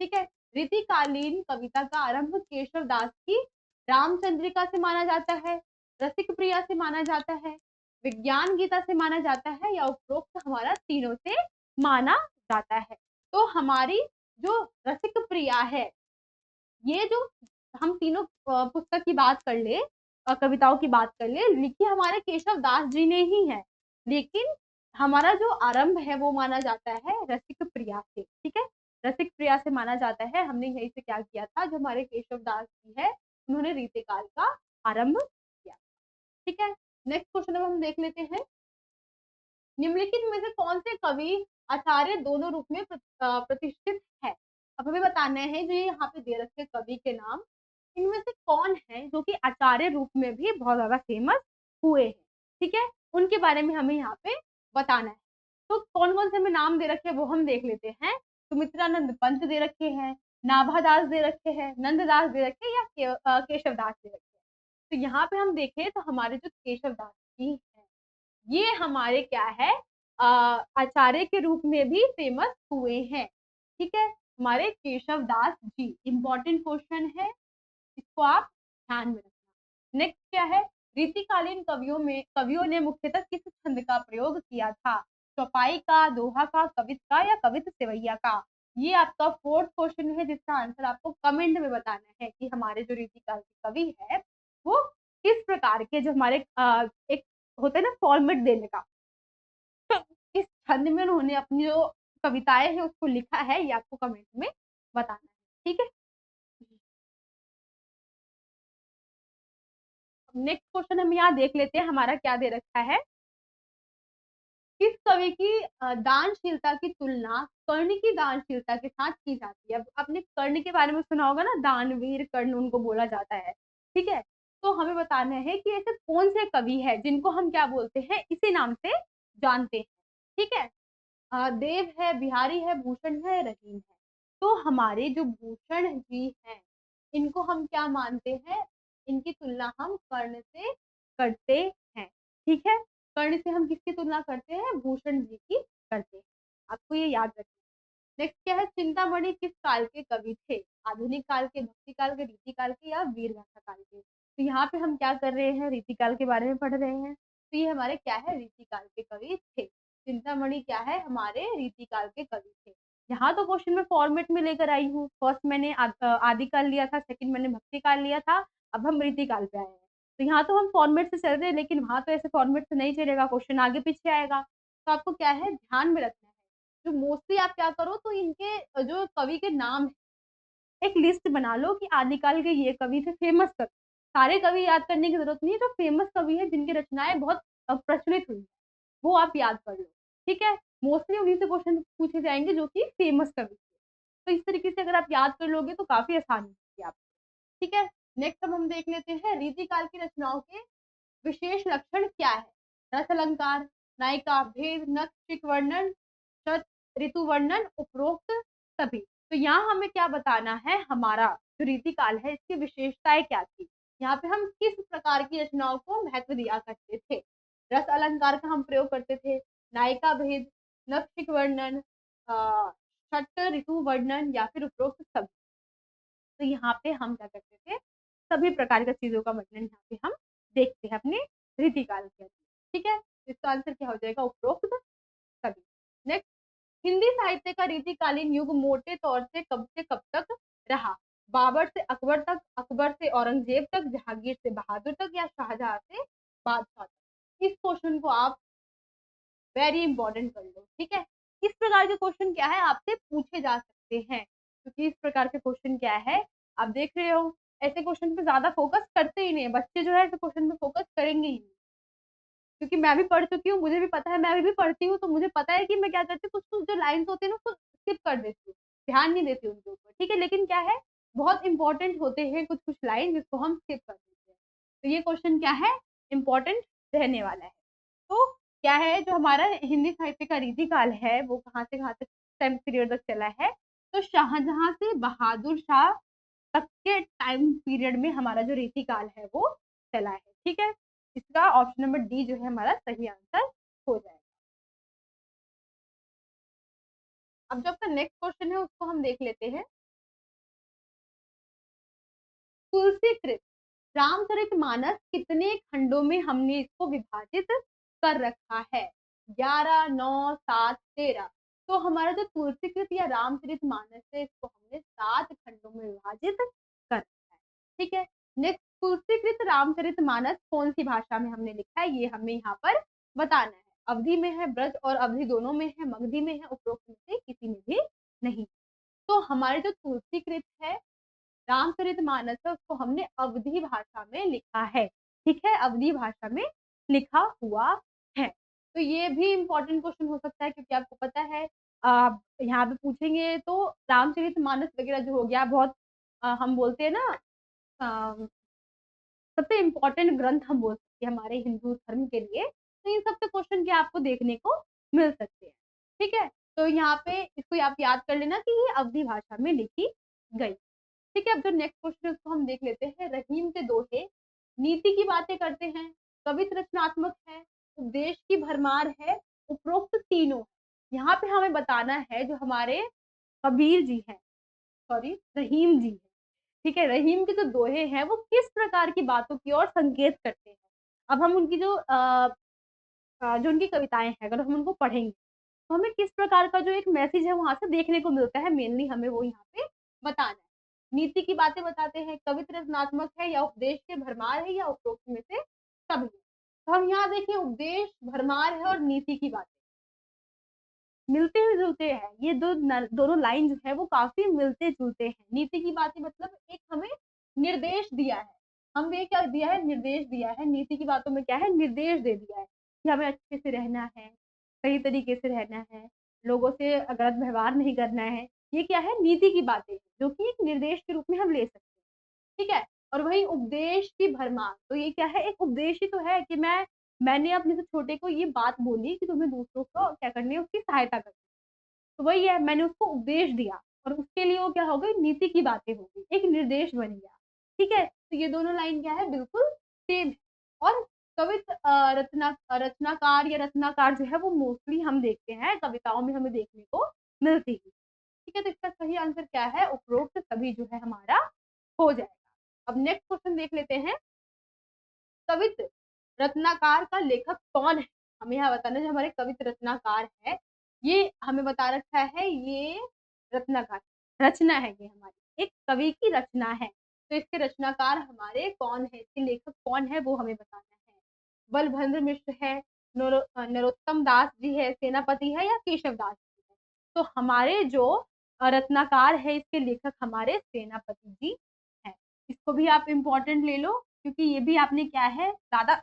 ठीक है, रीतिकालीन कविता का आरंभ केशव दास की रामचंद्रिका से माना जाता है, रसिक प्रिया से माना जाता है, विज्ञान गीता से माना जाता है, या उपरोक्त हमारा तीनों से माना जाता है। तो हमारी जो रसिक प्रिया है, ये जो हम तीनों पुस्तक की बात कर ले, कविताओं की बात कर ले, लिखी हमारे केशव दास जी ने ही है, लेकिन हमारा जो आरंभ है वो माना जाता है रसिक प्रिया से। ठीक है, रसिक प्रिया से माना जाता है। हमने यही से क्या किया था, जो हमारे केशव दास जी है उन्होंने रीतिकाल का आरंभ किया। ठीक है, नेक्स्ट क्वेश्चन अब हम देख लेते हैं, निम्नलिखित में से कौन से कवि आचार्य दोनों रूप में प्रतिष्ठित है? अब हमें बताना है, जो ये यहाँ पे दे रखे कवि के नाम, इनमें से कौन है जो कि आचार्य रूप में भी बहुत ज्यादा फेमस हुए हैं। ठीक है, उनके बारे में हमें यहाँ पे बताना है। तो कौन कौन से हमें नाम दे रखे हैं वो हम देख लेते हैं। सुमित्रानंद पंत दे रखे हैं, नाभादास दे रखे हैं, नंददास दे रखे हैं, या केशव दास दे रखे हैं। तो यहाँ पे हम देखें तो हमारे जो केशव दास जी हैं ये हमारे क्या है, आचार्य के रूप में भी फेमस हुए हैं। ठीक है, हमारे केशव दास जी। इंपॉर्टेंट क्वेश्चन है, इसको आप ध्यान में रखना। नेक्स्ट क्या है, रीतिकालीन कवियों ने मुख्यतः किस छंद का प्रयोग किया था? चौपाई का, दोहा का, कवित का या कवित सेवैया का? ये आपका फोर्थ क्वेश्चन है, जिसका आंसर आपको कमेंट में बताना है कि हमारे जो रीतिकाल के कवि है वो किस प्रकार के, जो हमारे एक होते हैं ना फॉर्मेट देने का, किस छंद में उन्होंने अपनी जो कविताएं हैं उसको लिखा है, ये आपको कमेंट में बताना है। ठीक है, नेक्स्ट क्वेश्चन हम यहाँ देख लेते हैं, हमारा क्या दे रखा है। किस कवि की दानशीलता की तुलना कर्ण की दानशीलता के साथ की जाती है? अब आपने कर्ण के बारे में सुना होगा ना, दानवीर कर्ण उनको बोला जाता है। ठीक है, तो हमें बताना है कि ऐसे कौन से कवि है जिनको हम क्या बोलते हैं, इसी नाम से जानते हैं। ठीक है, देव है, बिहारी है, भूषण है, रहीम है। तो हमारे जो भूषण जी हैं, इनको हम क्या मानते हैं, इनकी तुलना हम कर्ण से करते हैं। ठीक है, कर्ण से हम किसकी तुलना करते हैं, भूषण जी की करते हैं। आपको ये याद रखना। नेक्स्ट क्या है, चिंतामणि किस काल के कवि थे? आधुनिक काल के, भक्ति काल के, रीति काल के या वीरगाथा काल के? तो यहाँ पे हम क्या कर रहे हैं, रीति काल के बारे में पढ़ रहे हैं। तो ये हमारे क्या है, रीति काल के कवि थे। चिंतामणि क्या है, हमारे रीति काल के कवि थे। यहाँ तो क्वेश्चन में फॉर्मेट में लेकर आई हूँ, फर्स्ट मैंने आदि काल लिया था, सेकंड मैंने भक्ति काल लिया था, अब हम रीति काल पे आए हैं। तो यहाँ तो हम फॉर्मेट से चल रहे हैं, लेकिन वहां तो ऐसे फॉर्मेट से नहीं चलेगा, क्वेश्चन आगे पीछे आएगा। तो आपको क्या है, ध्यान में रखना है। जो मोस्टली आप क्या करो, तो इनके जो कवि के नाम है, एक लिस्ट बना लो कि आदिकाल के ये कवि थे, फेमस कवि। सारे कवि याद करने की जरूरत नहीं है, जो फेमस कवि है जिनकी रचनाएं बहुत प्रचलित हुई है, वो आप याद कर लो। ठीक है, मोस्टली उन्हीं से क्वेश्चन पूछे जाएंगे जो कि फेमस कवि थे। तो इस तरीके से अगर आप याद कर लोगे तो काफी आसानी होगी आपको। ठीक है, नेक्स्ट अब हम देख लेते हैं, रीतिकाल की रचनाओं के विशेष लक्षण क्या है? रस अलंकार, नायिका भेद, नक्षत्रिक वर्णन, ऋतु वर्णन, उपरोक्त सभी। तो यहाँ हमें क्या बताना है, हमारा जो रीतिकाल है इसकी विशेषताएं क्या थी? यहाँ पे हम किस प्रकार की रचनाओं को महत्व दिया करते थे? रस अलंकार का हम प्रयोग करते थे, नायिका भेद, नक्षत्रिक वर्णन, छठ ऋतु वर्णन या फिर उपरोक्त सभी। तो यहाँ पे हम क्या करते थे, सभी प्रकार की चीजों का वर्णन यहाँ पे हम देखते हैं अपने रीतिकाल के अंदर। ठीक है, इसका आंसर क्या हो जाएगा, उपरोक्त सभी। नेक्स्ट, हिंदी साहित्य का रीतिकालीन युग मोटे तौर से कब तक रहा? बाबर से अकबर तक, अकबर से औरंगजेब तक, जहांगीर से बहादुर तक या शाहजहां से बादशाह तक? इस क्वेश्चन को आप वेरी इंपॉर्टेंट कर लो। ठीक है, इस प्रकार के क्वेश्चन क्या है, आपसे पूछे जा सकते हैं, क्योंकि इस प्रकार के क्वेश्चन क्या है, आप देख रहे हो ऐसे क्वेश्चन पे ज्यादा फोकस करते ही नहीं, बच्चे जो है ऐसे क्वेश्चन पे फोकस करेंगे ही नहीं। क्योंकि मैं भी पढ़ चुकी हूँ, मुझे भी पता है, मैं अभी भी पढ़ती हूँ, तो मुझे पता है कि मैं क्या करती हूँ, कुछ कुछ जो लाइन्स होते हैं ना उसको स्किप कर देती हूँ, ध्यान नहीं देती उनके ऊपर। ठीक है, लेकिन क्या है, बहुत इंपॉर्टेंट होते हैं कुछ कुछ लाइन जिसको हम स्किप कर देते हैं। तो ये क्वेश्चन क्या है, इंपॉर्टेंट रहने वाला है। तो क्या है, जो हमारा हिंदी साहित्य का रीतिकाल है वो कहाँ से कहाँ तक टाइम पीरियड तक चला है? तो शाहजहां से बहादुर शाह तक के टाइम पीरियड में हमारा जो रीतिकाल है वो चला है। ठीक है, इसका ऑप्शन नंबर डी जो है हमारा सही आंसर हो जाएगा। अब जो आपका नेक्स्ट क्वेश्चन है उसको हम देख लेते हैं। तुलसीकृत रामचरितमानस कितने खंडों में हमने इसको विभाजित कर रखा है? 11, 9, 7, 13। तो हमारा जो तुलसीकृत या रामचरितमानस है इसको हमने 7 खंडों में विभाजित कर रखा है। ठीक है, नेक्स्ट, तुलसीकृत रामचरितमानस कौन सी भाषा में हमने लिखा है, ये हमें यहाँ पर बताना है। अवधि में है, ब्रज और अवधि दोनों में है, मगधी में है, उपरोक्त में से किसी में भी नहीं। तो हमारे जो तुलसीकृत है, रामचरितमानस है, उसको हमने अवधी भाषा में लिखा है। ठीक है, अवधी भाषा में लिखा हुआ है। तो ये भी इंपॉर्टेंट क्वेश्चन हो सकता है, क्योंकि आपको पता है यहाँ पे पूछेंगे तो रामचरितमानस वगैरह जो हो गया बहुत हम बोलते हैं ना, अ, सबसे इम्पोर्टेंट ग्रंथ हम बोल सकते हैं हमारे हिंदू धर्म के लिए। तो इन सबसे क्वेश्चन क्या आपको देखने को मिल सकते हैं। ठीक है, तो यहाँ पे इसको आप याद कर लेना कि ये अवधी भाषा में लिखी गई। ठीक है, अब जो नेक्स्ट क्वेश्चन है उसको हम देख लेते हैं। रहीम के दोहे नीति की बातें करते हैं, कवित रचनात्मक है, उपदेश की भरमार है, उपरोक्त तीनों। यहाँ पे हमें बताना है जो हमारे कबीर जी हैं सॉरी रहीम जी है। ठीक है, रहीम के जो दोहे हैं वो किस प्रकार की बातों की ओर संकेत करते हैं। अब हम उनकी जो उनकी कविताएँ हैं, अगर हम उनको पढ़ेंगे, तो हमें किस प्रकार का जो एक मैसेज है वहाँ से देखने को मिलता है, मेनली हमें वो यहाँ पे बताना है। नीति की बातें बताते हैं, कवित्र रचनात्मक है या उपदेश के भरमार है या उपरोक्त में से सब है। तो हम यहाँ देखिए उपदेश, भरमार है और नीति की बातें मिलते-जुलते हैं। ये दोनों लाइन जो है वो काफ़ी मिलते-जुलते हैं। नीति की बातें मतलब एक हमें निर्देश दिया है। हमें क्या दिया है? निर्देश दिया है। नीति की बातों में क्या है? निर्देश दे दिया है कि हमें अच्छे से रहना है, सही तरीके से रहना है, लोगों से गलत व्यवहार नहीं करना है। ये क्या है? नीति की बातें हैं, जो कि एक निर्देश के रूप में हम ले सकते हैं। ठीक है? और वहीं उपदेश की भरमार, तो ये क्या है? एक उपदेश ही तो है कि मैंने अपने से छोटे को ये बात बोली कि तुम्हें दूसरों को क्या करनी है? उसकी सहायता करनी है। तो वही है, मैंने उसको उपदेश दिया और उसके लिए वो क्या हो गई? नीति की बातें हो गई, एक निर्देश बन गया। ठीक है? तो ये दोनों लाइन क्या है? बिल्कुल सेम है। और रचनाकार या रचनाकार जो है वो मोस्टली हम देखते हैं कविताओं में हमें देखने को मिलती है। ठीक है? तो इसका सही आंसर क्या है? उपरोक्त सभी जो है हमारा हो जाएगा। अब नेक्स्ट क्वेश्चन देख लेते हैं। कवित्र रत्नाकार का लेखक कौन है? हमें यहाँ बताना जो हमारे कवित्र रत्नाकार है, ये हमें बता रखा है, ये रत्नाकार रचना है, ये हमारी एक कवि की रचना है। तो इसके रचनाकार हमारे कौन है, इसके लेखक कौन है वो हमें बताना है। बलभद्र मिश्र है, नरोत्तम दास जी है, सेनापति है या केशव दास जी है? तो हमारे जो रत्नाकार है इसके लेखक हमारे सेनापति जी हैं। इसको भी आप इम्पोर्टेंट ले लो क्योंकि ये भी आपने क्या है ज़्यादा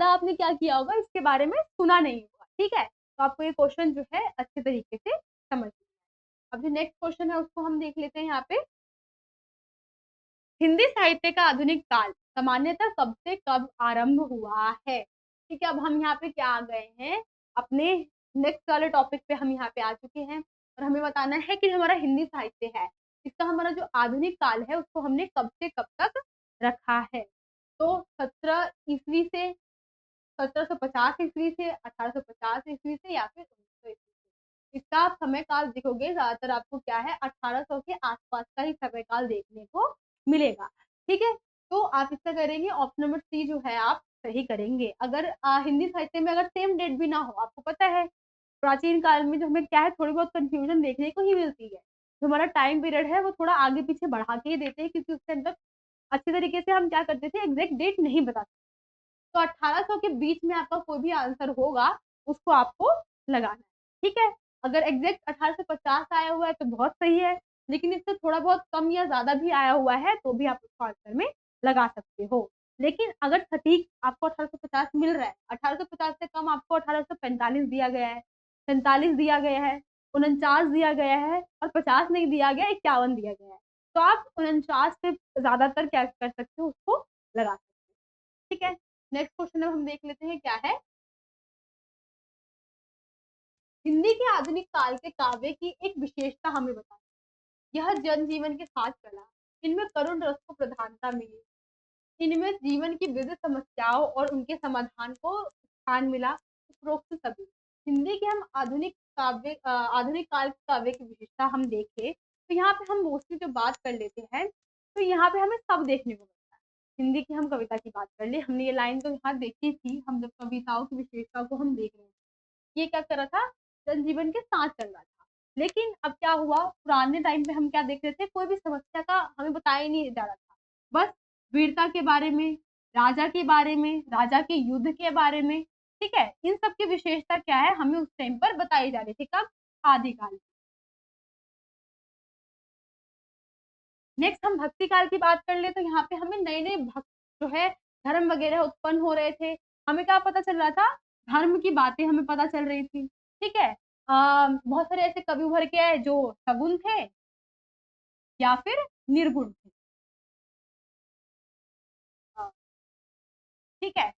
आपने क्या किया होगा इसके बारे में सुना नहीं होगा। ठीक है? तो आपको ये क्वेश्चन जो है अच्छे तरीके से समझ में आया। अब जो नेक्स्ट क्वेश्चन है उसको हम देख लेते हैं यहाँ पे। हिंदी साहित्य का आधुनिक काल सामान्यतः कब से कब आरंभ हुआ है? ठीक है, अब हम यहाँ पे क्या आ गए हैं, अपने नेक्स्ट वाले टॉपिक पे हम यहाँ पे आ चुके हैं और हमें बताना है कि हमारा हिंदी साहित्य है, इसका हमारा जो आधुनिक काल है उसको हमने कब से कब तक रखा है। तो 17 ईस्वी से 1750 ईस्वी से 1850 ईस्वी से या फिर 1900 ईस्वी से। इसका आप समय काल देखोगे ज्यादातर आपको क्या है 1800 के आसपास का ही समय काल देखने को मिलेगा। ठीक है, तो आप इसका करेंगे ऑप्शन नंबर सी जो है आप सही करेंगे। अगर हिंदी साहित्य में अगर सेम डेट भी ना हो, आपको पता है प्राचीन काल में जो हमें क्या है थोड़ी बहुत कंफ्यूजन देखने को ही मिलती है। जो हमारा टाइम पीरियड है वो थोड़ा आगे पीछे बढ़ा के ही देते हैं क्योंकि उसके अंदर अच्छे तरीके से हम क्या करते थे एग्जैक्ट डेट नहीं बता सकते। तो 1800 के बीच में आपका कोई भी आंसर होगा उसको आपको लगाना है। ठीक है, अगर एग्जैक्ट 1850 आया हुआ है तो बहुत सही है, लेकिन इससे थोड़ा बहुत कम या ज्यादा भी आया हुआ है तो भी आप उसको आंसर में लगा सकते हो। लेकिन अगर सटीक आपको 1850 मिल रहा है, 1850 से कम आपको 1845 दिया गया है, 47 दिया गया है, 49 दिया गया है और 50 नहीं दिया गया, 51 दिया गया है, तो आप 49 से ज्यादातर क्या कर सकते हो उसको लगा सकते हो। ठीक है, नेक्स्ट क्वेश्चन अब हम देख लेते हैं क्या है। हिंदी के आधुनिक काल के काव्य की एक विशेषता हमें बताएं। यह जनजीवन के साथ चला, इनमें करुण रस को प्रधानता मिली, इनमें जीवन की विविध समस्याओं और उनके समाधान को स्थान मिला। उपरोक्त सभी हिंदी के हम आधुनिक काल के काव्य की विशेषता हम देखें तो यहाँ पे हम मोस्टली जो बात कर लेते हैं तो यहाँ पे हमें सब देखने को मिलता है। हिंदी की हम कविता की बात कर ले, हमने ये लाइन तो यहाँ देखी थी, हम जब कविताओं की विशेषता को हम देख रहे थे, ये क्या कर रहा था जनजीवन के साथ चल रहा था। लेकिन अब क्या हुआ, पुराने टाइम पे हम क्या देख रहे थे, कोई भी समस्या का हमें बताया ही नहीं जा रहा था, बस वीरता के बारे में, राजा के बारे में, राजा के युद्ध के बारे में। ठीक है, इन सब की विशेषता क्या है हमें उस टाइम पर बताई जा रही थी, कब? आदिकाल। नेक्स्ट हम भक्ति काल की बात कर ले तो यहाँ पे हमें नए नए भक्त जो है धर्म वगैरह उत्पन्न हो रहे थे। हमें क्या पता चल रहा था, धर्म की बातें हमें पता चल रही थी। ठीक है, बहुत सारे ऐसे कवि उभर के आए जो सगुण थे या फिर निर्गुण थे। हाँ, ठीक है,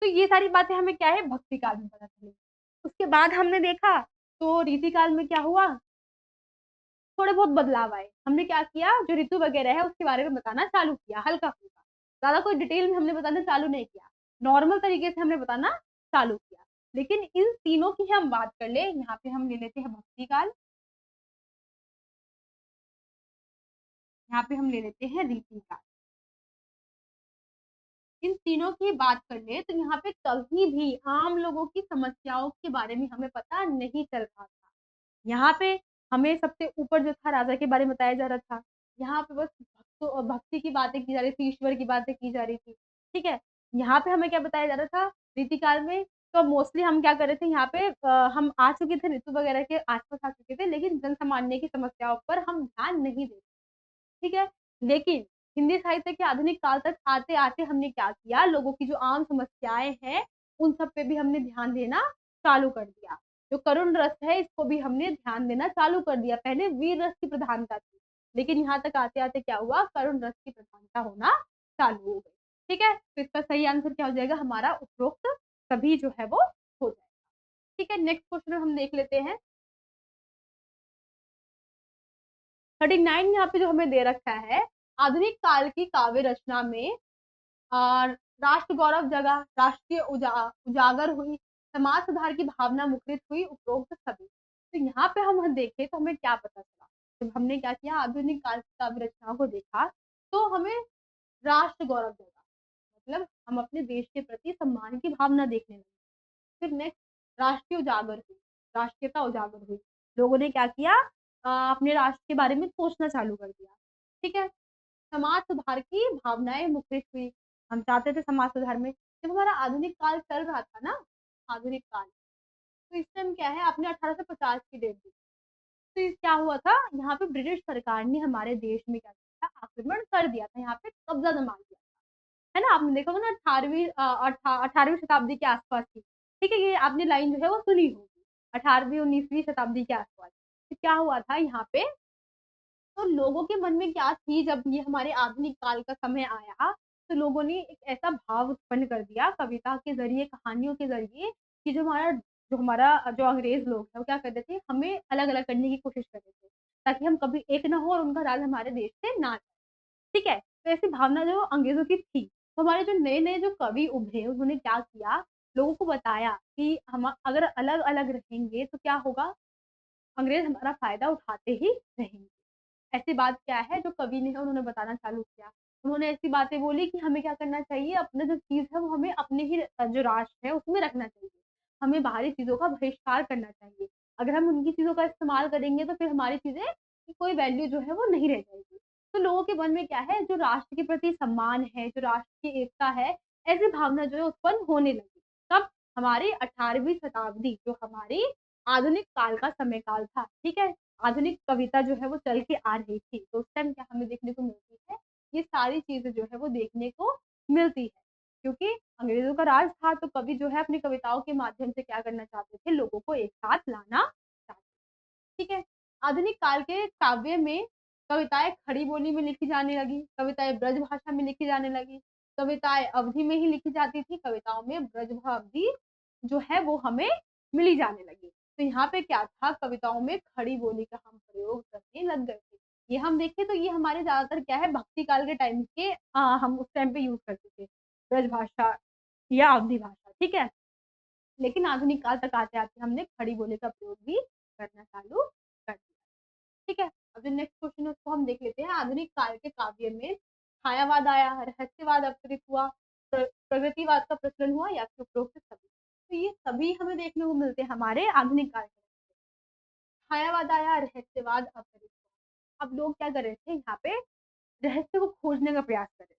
तो ये सारी बातें हमें क्या है भक्ति काल में पता चली। उसके बाद हमने देखा तो रीति काल में क्या हुआ, थोड़े बहुत बदलाव आए। हमने क्या किया, जो ऋतु वगैरह है उसके बारे में बताना चालू किया, हल्का फुल्का, ज्यादा कोई डिटेल में हमने बताना चालू नहीं किया, नॉर्मल तरीके से हमने बताना चालू किया। लेकिन इन तीनों की हम बात कर ले, यहाँ पे हम ले लेते हैं भक्ति काल, यहाँ पे हम ले लेते हैं रीति-रिवाज। इन तीनों की बात कर ले तो यहाँ पे कभी भी आम लोगों की समस्याओं के बारे में हमें पता नहीं चल रहा था। यहाँ पे हमें सबसे ऊपर जो था राजा के बारे में बताया जा रहा था। यहाँ पे बस भक्ति की बातें की जा रही थी, ईश्वर की बातें की जा रही थी, ठीक है? यहाँ पे हमें क्या बताया जा रहा था रीतिकाल में तो मोस्टली हम क्या कर रहे थे यहाँ पे हम आ चुके थे ऋतु वगैरह के आस-पास आ चुके थे लेकिन जन-सामान्य की समस्याओं पर हम ध्यान नहीं दे ठीक है? लेकिन हिंदी साहित्य के आधुनिक काल तक आते-आते हमने क्या किया, लोगों की जो आम समस्याएँ हैं, उन सब पे भी हमने ध्यान देना चालू कर दिया। जो करुण रस है, इसको भी हमने ध्यान देना चालू कर दिया। पहले वीर रस की प्रधानता थी, लेकिन यहाँ तक आते-आते क्या हुआ, करुण रस की प्रधानता होना चालू हो गई। ठीक है? तो इसका सही आंसर क्या हो जाएगा हमारा उपरोक्त सभी जो है वो हो जाएगा। ठीक है, नेक्स्ट क्वेश्चन हम देख लेते हैं। 39 यहाँ पे जो हमें दे रखा है, आधुनिक काल की काव्य रचना में राष्ट्र गौरव जगा, राष्ट्रीय उजागर हुई, समाज सुधार की भावना मुखरित हुई, उपरोक्त सभी। तो यहाँ पे हम देखें तो हमें क्या पता चला? जब हमने क्या किया आधुनिक काल की काव्य रचनाओं को देखा, तो हमें राष्ट्र गौरव जगा, मतलब हम अपने देश के प्रति सम्मान की भावना देखने लगे। फिर नेक्स्ट राष्ट्रीय उजागर हुई, राष्ट्रीयता उजागर हुई। लोगों ने क्या किया अपने राष्ट्र के बारे में सोचना चालू कर दिया। ठीक है? समाज सुधार की भावनाएँ मुखरित हुई। हम चाहते थे समाज सुधार में। जब हमारा आधुनिक काल चल रहा था ना, आधुनिक काल, तो इस टाइम क्या है आपने 1850 की डेट दी। तो इस क्या हुआ था, यहाँ पे ब्रिटिश सरकार ने हमारे देश में क्या किया था, आक्रमण कर दिया था, यहाँ पे कब्जा जमा लिया। है ना? आपने देखा होगा ना 18वीं शताब्दी के आस-पास की। ठीक है? ये आपने लाइन जो है वो सुनी होगी। 18वीं 19वीं शताब्दी के आस-पास। तो क्या हुआ था यहाँ पे तो लोगों के मन में क्या थी जब ये हमारे आधुनिक काल का समय आया, तो लोगों ने एक ऐसा भाव उत्पन्न कर दिया कविता के ज़रिए, कहानियों के ज़रिए कि जो अंग्रेज़ लोग हैं, वो क्या करते थे, हमें अलग-अलग करने की कोशिश कर रहे थे, ताकि हम कभी एक ना हो और उनका राज हमारे देश से ना जाए। ठीक है? तो ऐसी भावना जो अंग्रेज़ों की थी। तो हमारे जो नए-नए जो कवि उभरे, उन्होंने क्या किया, लोगों को बताया कि हम अगर अलग-अलग रहेंगे तो क्या होगा, अंग्रेज़ हमारा फ़ायदा उठाते ही रहेंगे। ऐसी बात क्या है जो कवि ने है उन्होंने बताना चालू किया। उन्होंने ऐसी बातें बोली कि हमें क्या करना चाहिए अपना जो चीज़ है वो हमें अपने ही जो राष्ट्र है उसमें रखना चाहिए। हमें बाहरी चीज़ों का बहिष्कार करना चाहिए। अगर हम उनकी चीज़ों का इस्तेमाल करेंगे तो फिर हमारी चीज़ें की कोई वैल्यू जो है वो नहीं रह जाएगी। तो लोगों के मन में क्या है जो राष्ट्र के प्रति सम्मान है, जो राष्ट्र की एकता है, ऐसी भावना जो है उत्पन्न होने लगी। तब हमारी 18वीं शताब्दी जो हमारी आधुनिक काल का समय काल था, ठीक है? आधुनिक कविता जो है वो चल के आ रही थी, तो उस टाइम क्या हमें देखने को मिलती है, ये सारी चीज़ें जो है वो देखने को मिलती है। क्योंकि अंग्रेज़ों का राज था तो कवि जो है अपनी कविताओं के माध्यम से क्या करना चाहते थे, लोगों को एक साथ लाना चाहते थे, ठीक है? आधुनिक काल के काव्य में कविताएँ खड़ी बोली में लिखी जाने लगी, कविताएँ ब्रज भाषा में लिखी जाने लगी, कविताएँ अवधि में ही लिखी जाती थी, कविताओं में ब्रज अवधि जो है वो हमें मिली जाने लगी। तो यहाँ पे क्या था कविताओं में खड़ी बोली का हम प्रयोग करने लग गए थे। ये हम देखें तो ये हमारे ज़्यादातर क्या है भक्ति काल के टाइम के हम उस टाइम पे यूज़ करते थे, ब्रज भाषा या अवधी भाषा, ठीक है? लेकिन आधुनिक काल तक आते-आते हमने खड़ी बोली का प्रयोग भी करना चालू कर दिया, ठीक है? अब जो नेक्स्ट क्वेश्चन है उसको हम देख लेते हैं। आधुनिक काल के काव्य में छायावाद आया, रहस्यवाद अवतरित हुआ, प्रगतिवाद का प्रचलन हुआ या फिर उपरोक्त सभी? तो ये सभी हमें देखने को मिलते हैं हमारे आधुनिक काल में। छायावाद आया, रहस्यवाद अवतरित हुआ। अब लोग क्या कर रहे थे यहाँ पे रहस्य को खोजने का प्रयास कर रहे थे।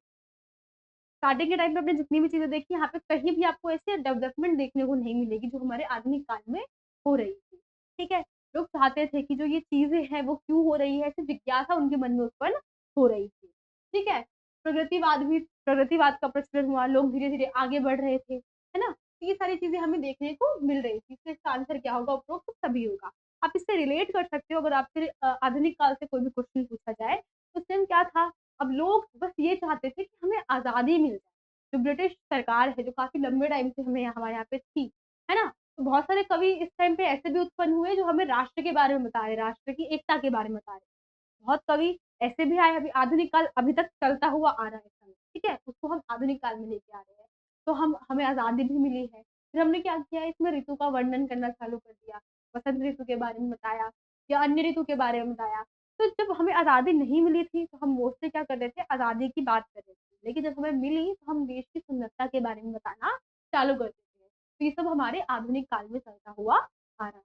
स्टार्टिंग के टाइम पे आपने जितनी भी चीज़ें देखी यहाँ पे कहीं भी आपको ऐसे डेवलपमेंट देखने को नहीं मिलेगी जो हमारे आधुनिक काल में हो रही थी। ठीक है? लोग चाहते थे कि जो ये चीज़ें हैं वो क्यों हो रही है, ऐसी जिज्ञासा उनके मन में उत्पन्न हो रही थी। ठीक है? प्रगतिवाद का प्रचलन हुआ, लोग धीरे-धीरे आगे बढ़ रहे थे। है ना? तो ये सारी चीज़ें हमें देखने को मिल रही थी। तो इसका आंसर क्या होगा? उपरोक्त सभी होगा। आप इससे रिलेट कर सकते हो अगर आपसे आधुनिक काल से कोई भी क्वेश्चन पूछा जाए, तो उस टाइम क्या था? अब लोग बस ये चाहते थे कि हमें आज़ादी मिल जाए। जो ब्रिटिश सरकार है, जो काफ़ी लंबे टाइम से हमारे यहाँ पे थी, है ना? तो बहुत सारे कवि इस टाइम पे ऐसे भी उत्पन्न हुए जो हमें राष्ट्र के बारे में बता रहे हैं, राष्ट्र की एकता के बारे में बता रहे हैं। बहुत कवि ऐसे भी आए अभी आधुनिक काल अभी तक चलता हुआ आ रहा है समय, ठीक है? उसको हम आधुनिक काल में लेके आ रहे हैं। तो हम हमें आज़ादी भी मिली है। फिर हमने क्या किया इसमें ऋतु का वर्णन करना चालू कर दिया। वसंत ऋतु के बारे में बताया या अन्य ऋतु के बारे में बताया। तो जब हमें आज़ादी नहीं मिली थी, तो हम मोस्टली क्या कर रहे थे, आज़ादी की बात कर रहे थे। लेकिन जब हमें मिली, तो हम देश की सुंदरता के बारे में बताना चालू कर देते हैं। तो ये सब हमारे आधुनिक काल में चलता हुआ आ रहा है।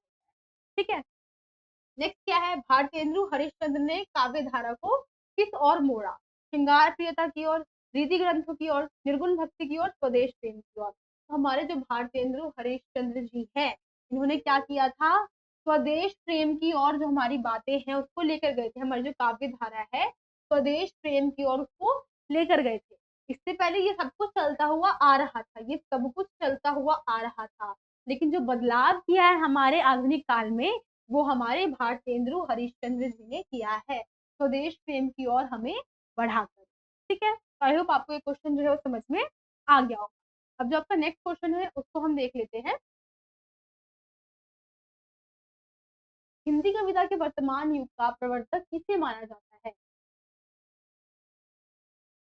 ठीक है? नेक्स्ट क्या है, भारतेंदु हरिश्चंद्र ने काव्य धारा को किस ओर मोड़ा? श्रृंगार प्रियता की ओर, रीति ग्रंथों की ओर, निर्गुण भक्ति की ओर, स्वदेश प्रेम की ओर। तो हमारे जो भारतेंदु हरिश्चंद्र जी हैं, इन्होंने क्या किया था, स्वदेश प्रेम की ओर जो हमारी बातें हैं उसको लेकर गए थे। हमारी जो काव्य धारा है स्वदेश प्रेम की ओर उसको लेकर गए थे। इससे पहले ये सब कुछ चलता हुआ आ रहा था, ये सब कुछ चलता हुआ आ रहा था, लेकिन जो बदलाव किया है हमारे आधुनिक काल में, वो हमारे भारतेंदु हरिश्चंद्र जी ने किया है, स्वदेश प्रेम की ओर हमें बढ़ाकर। ठीक है, आई होप आपको ये क्वेश्चन जो है वो समझ में आ गया होगा। अब जो आपका नेक्स्ट क्वेश्चन है उसको हम देख लेते हैं। हिंदी कविता के वर्तमान युग का प्रवर्तक किसे माना जाता है?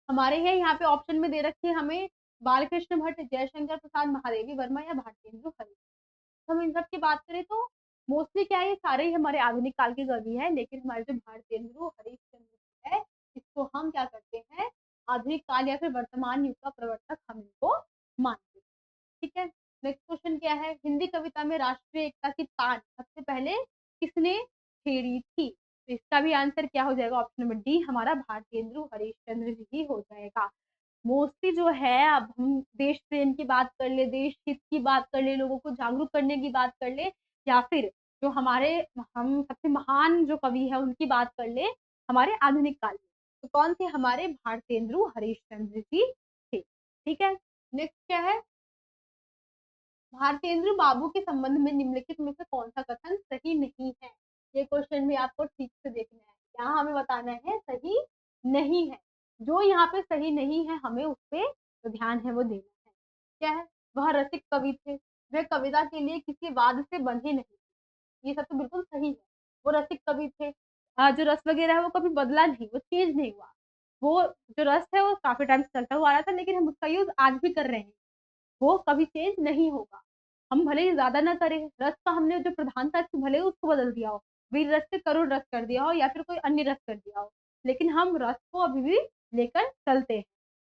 हमारे हैं यहाँ पे ऑप्शन में दे रखी है हमें, बालकृष्ण भट्ट, जयशंकर प्रसाद, महादेवी वर्मा या भारतेंदु हरिश्चंद्र। हम इन सब की बात करें तो मोस्टली क्या है, ये सारे ही हमारे आधुनिक काल के कवि हैं, लेकिन हमारे जो भारतेंदु हरिश्चंद्र है, इसको हम क्या करते हैं, आधुनिक काल या फिर वर्तमान युग का प्रवर्तक हम इनको मानते हैं। ठीक है, नेक्स्ट क्वेश्चन क्या है, हिंदी कविता में राष्ट्रीय एकता की तान सबसे पहले किसने छेड़ी थी? तो इसका भी आंसर क्या हो जाएगा, ऑप्शन नंबर डी, हमारा भारतेंदु हरिश्चंद्र जी ही हो जाएगा। मोस्टली जो है, अब हम देश प्रेम की बात कर ले, देश हित की बात कर ले, लोगों को जागरूक करने की बात कर ले, या फिर जो हमारे हम सबसे महान जो कवि है उनकी बात कर ले हमारे आधुनिक काल में, तो कौन थे, हमारे भारतेंदु हरिश्चंद्र जी थे। ठीक है, नेक्स्ट क्या है, भारतेंद्र बाबू के संबंध में निम्नलिखित में से कौन सा कथन सही नहीं है? ये क्वेश्चन भी आपको ठीक से देखना है, यहाँ हमें बताना है सही नहीं है। जो यहाँ पे सही नहीं है हमें उस पे तो ध्यान है वो देना है। क्या है, वह रसिक कवि थे, वे कविता के लिए किसी वाद से बंधे नहीं थे। ये सब तो बिल्कुल सही है, वो रसिक कवि थे। जो रस वगैरह है वो कभी बदला नहीं, वो चेंज नहीं हुआ। वो जो रस है वो काफी टाइम से चलता हुआ आ रहा था, लेकिन हम उसका यूज आज भी कर रहे हैं, वो कभी चेंज नहीं होगा। हम भले ही ज्यादा ना करें, रस का हमने जो प्रधानता थी भले ही उसको बदल दिया हो, वीर रस से करुण रस कर दिया हो या फिर कोई अन्य रस कर दिया हो, लेकिन हम रस को अभी भी लेकर चलते हैं।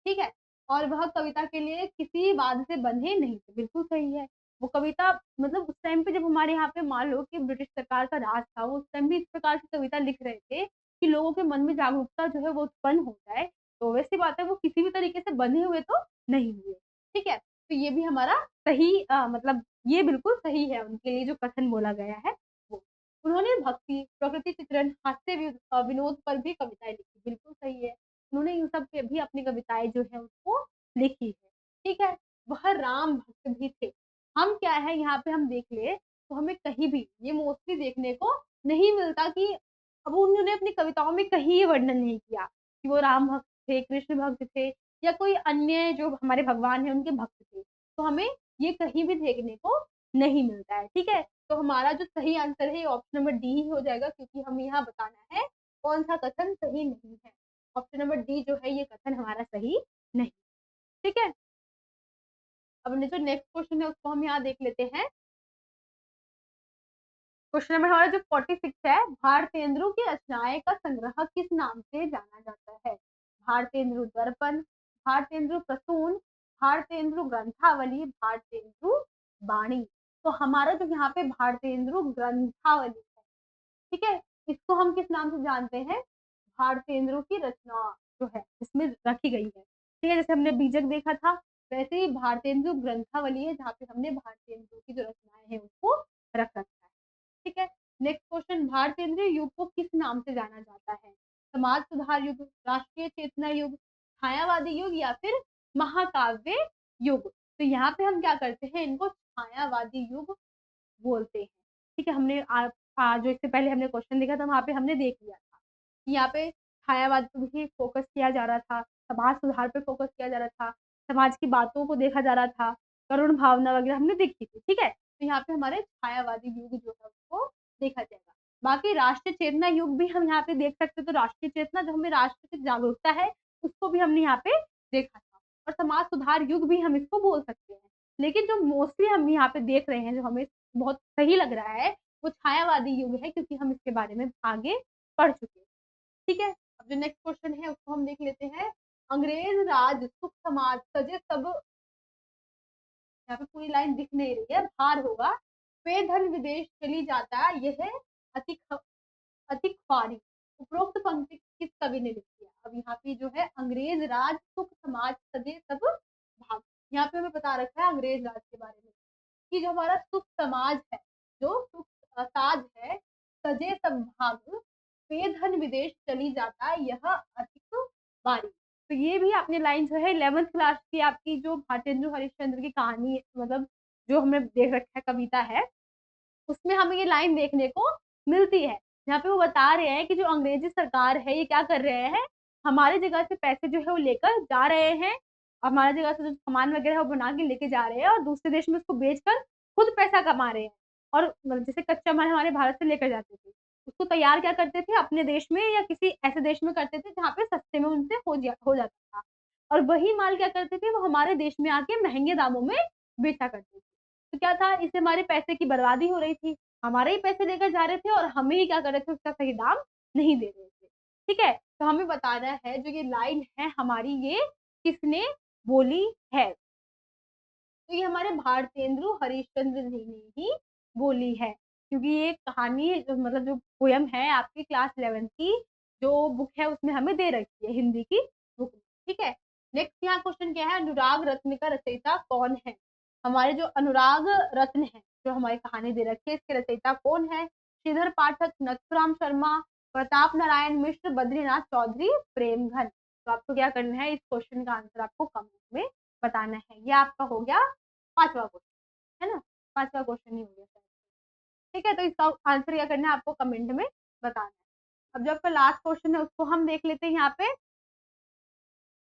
ठीक है, और वह कविता के लिए किसी वाद से बंधे नहीं थे, बिल्कुल सही है। वो कविता मतलब उस टाइम पे जब हमारे यहाँ पे मान लो कि ब्रिटिश सरकार का राज था, वो उस टाइम भी इस प्रकार की कविता लिख रहे थे कि लोगों के मन में जागरूकता जो है वो उत्पन्न हो जाए। तो वैसी बात है, वो किसी भी तरीके से बंधे हुए तो नहीं हुए। ठीक है, तो ये भी हमारा सही मतलब ये बिल्कुल सही है, उनके लिए जो कथन बोला गया है वो। उन्होंने भक्ति, प्रकृति चित्रण, हास्य विनोद पर भी कविताएं लिखी, बिल्कुल सही है। उन्होंने इन सब पे भी अपनी कविताएं जो है उसको लिखी है। ठीक है, वह राम भक्त भी थे। हम क्या है यहाँ पे हम देख ले तो हमें कहीं भी ये मोस्टली देखने को नहीं मिलता कि अब उन्होंने अपनी कविताओं में कहीं ये वर्णन नहीं किया कि वो राम भक्त थे, कृष्ण भक्त थे, या कोई अन्य जो हमारे भगवान है उनके भक्त थे। तो हमें ये कहीं भी देखने को नहीं मिलता है। ठीक है, तो हमारा जो सही आंसर है ऑप्शन नंबर डी ही हो जाएगा, क्योंकि हमें यहाँ बताना है कौन सा कथन सही नहीं है। ऑप्शन नंबर डी जो है ये कथन हमारा सही नहीं। ठीक है, अब जो नेक्स्ट क्वेश्चन है उसको हम यहाँ देख लेते हैं। क्वेश्चन नंबर हमारा जो 46 है, भारतेंदु की रचनाएं का संग्रह किस नाम से जाना जाता है? भारतेंदु दर्पण, भारतेंदु प्रसून, भारतेंदु ग्रंथावली, भारतेंदु बाणी। तो हमारा जो यहाँ पे भारतेंदु ग्रंथावली है, ठीक है, इसको हम किस नाम से जानते हैं? भारतेंदु की रचना जो है इसमें रखी गई है। ठीक है, जैसे हमने बीजक देखा था, वैसे ही भारतेंदु ग्रंथावली है जहाँ पे हमने भारतेंदु की जो रचनाएं हैं उसको रख रखा है। ठीक है, नेक्स्ट क्वेश्चन, भारतेंदु युग को किस नाम से जाना जाता है? समाज सुधार युग, राष्ट्रीय चेतना युग, छायावादी युग या फिर महाकाव्य युग? तो यहाँ पे हम क्या करते हैं, इनको छायावादी युग बोलते हैं। ठीक है, हमने जो इससे पहले हमने क्वेश्चन देखा था वहां पे हमने देख लिया था कि यहाँ पे छायावाद पे भी फोकस किया जा रहा था, समाज सुधार पे फोकस किया जा रहा था, समाज की बातों को देखा जा रहा था, करुण भावना वगैरह हमने देखी थी। ठीक है, तो यहाँ पे हमारे छायावादी युग जो है उसको देखा जाएगा। बाकी राष्ट्रीय चेतना युग भी हम यहाँ पे देख सकते हैं, तो राष्ट्रीय चेतना जो हमें राष्ट्र की जागरूकता है उसको भी हमने यहाँ पे देखा था, और समाज सुधार युग भी हम इसको बोल सकते हैं। लेकिन जो मोस्टली हम यहाँ पे देख रहे हैं, जो हमें बहुत सही लग रहा है, वो छायावादी युग है, क्योंकि हम इसके बारे में आगे पढ़ चुके हैं। ठीक है। अब जो नेक्स्ट क्वेश्चन है उसको हम देख लेते हैं। अंग्रेज राज सुख समाज सजे सब, यहाँ पे पूरी लाइन दिख नहीं रही है, भार होगा, वे धन विदेश चली जाता यह अति अति ख्वारी। उपरोक्त पंक्ति किस कवि ने लिखी है? अब यहाँ पे जो है अंग्रेज राज सुख समाज सजे सब भाग, यहाँ पे हमें बता रखा है अंग्रेज राज के बारे में कि जो हमारा सुख समाज है, जो सुख साज है, सजे सब भाग, वे धन विदेश चली जाता यह अधिक बारी। तो ये भी आपने लाइन जो है 11th क्लास की आपकी जो भारतेंदु हरिश्चंद्र की कहानी मतलब जो हमने देख रखा है कविता है, उसमें हमें ये लाइन देखने को मिलती है। यहाँ पे वो बता रहे हैं कि जो अंग्रेजी सरकार है ये क्या कर रहे हैं, हमारी जगह से पैसे जो है वो लेकर जा रहे हैं, हमारी जगह से जो सामान वगैरह वो बना के लेके जा रहे हैं और दूसरे देश में उसको बेचकर खुद पैसा कमा रहे हैं। और जैसे कच्चा माल हमारे भारत से लेकर जाते थे, उसको तैयार क्या करते थे अपने देश में या किसी ऐसे देश में करते थे जहाँ पे सस्ते में उनसे हो जाता था, और वही माल क्या करते थे वो हमारे देश में आके महंगे दामों में बेचा करते थे। तो क्या था, इससे हमारे पैसे की बर्बादी हो रही थी, हमारे ही पैसे लेकर जा रहे थे और हमें ही क्या कर रहे थे उसका सही दाम नहीं दे रहे थे। ठीक है, तो हमें बताना है जो ये लाइन है हमारी ये किसने बोली है। तो ये हमारे भारतेंदु हरिश्चंद्र जी ने ही बोली है, क्योंकि ये कहानी मतलब जो पोयम है आपकी क्लास 11 की जो बुक है उसमें हमें दे रखी है, हिंदी की बुक। ठीक है, नेक्स्ट यहाँ क्वेश्चन क्या है, अनुराग रत्न का रचयिता कौन है? हमारे जो अनुराग रत्न है जो हमारी कहानी दे रखी है इसके रचयिता कौन है? श्रीधर पाठक, नथुराम शर्मा, प्रताप नारायण मिश्र, बद्रीनाथ चौधरी, प्रेमघन। तो आपको क्या करना है, इस क्वेश्चन का आंसर आपको कमेंट में बताना है। ये आपका हो गया 5वां क्वेश्चन, है ना? 5वां क्वेश्चन ही हो गया। ठीक है, तो इसका आंसर क्या करना है आपको कमेंट में बताना है। अब जो आपका लास्ट क्वेश्चन है उसको हम देख लेते हैं। यहाँ पे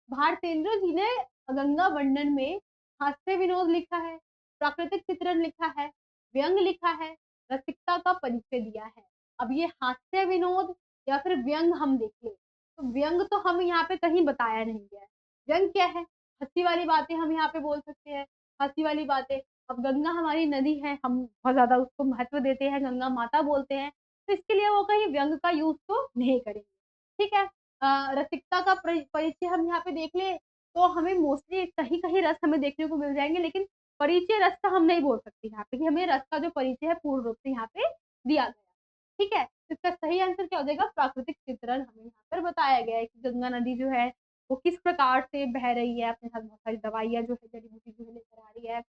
भारतेंद्र जी ने गंगा वर्णन में हास्य विनोद लिखा है, प्राकृतिक चित्रण लिखा है, व्यंग लिखा है, रसिकता का परिचय दिया है। अब ये हास्य विनोद या फिर व्यंग हम देख ले तो व्यंग तो हम यहाँ पे कहीं बताया नहीं गया है। व्यंग क्या है? हंसी वाली बातें हम यहाँ पे बोल सकते हैं, हंसी वाली बातें। अब गंगा हमारी नदी है, हम बहुत ज्यादा उसको महत्व देते हैं, गंगा माता बोलते हैं, तो इसके लिए वो कहीं व्यंग का यूज तो नहीं करेंगे। ठीक है, रसिकता का परिचय हम यहाँ पे देख ले तो हमें मोस्टली कहीं कहीं रस हमें देखने को मिल जाएंगे, लेकिन परिचय रस का हम नहीं बोल सकते यहाँ पे कि हमें रस का जो परिचय है पूर्ण रूप से यहाँ पे दिया गया। ठीक है, तो इसका सही आंसर क्या हो जाएगा? प्राकृतिक चित्रण हमें यहाँ पर बताया गया है कि गंगा नदी जो है वो किस प्रकार से बह रही है, अपने साथ बहुत सारी दवाइयाँ जो है जड़ी बूटी जो है लेकर आ रही है।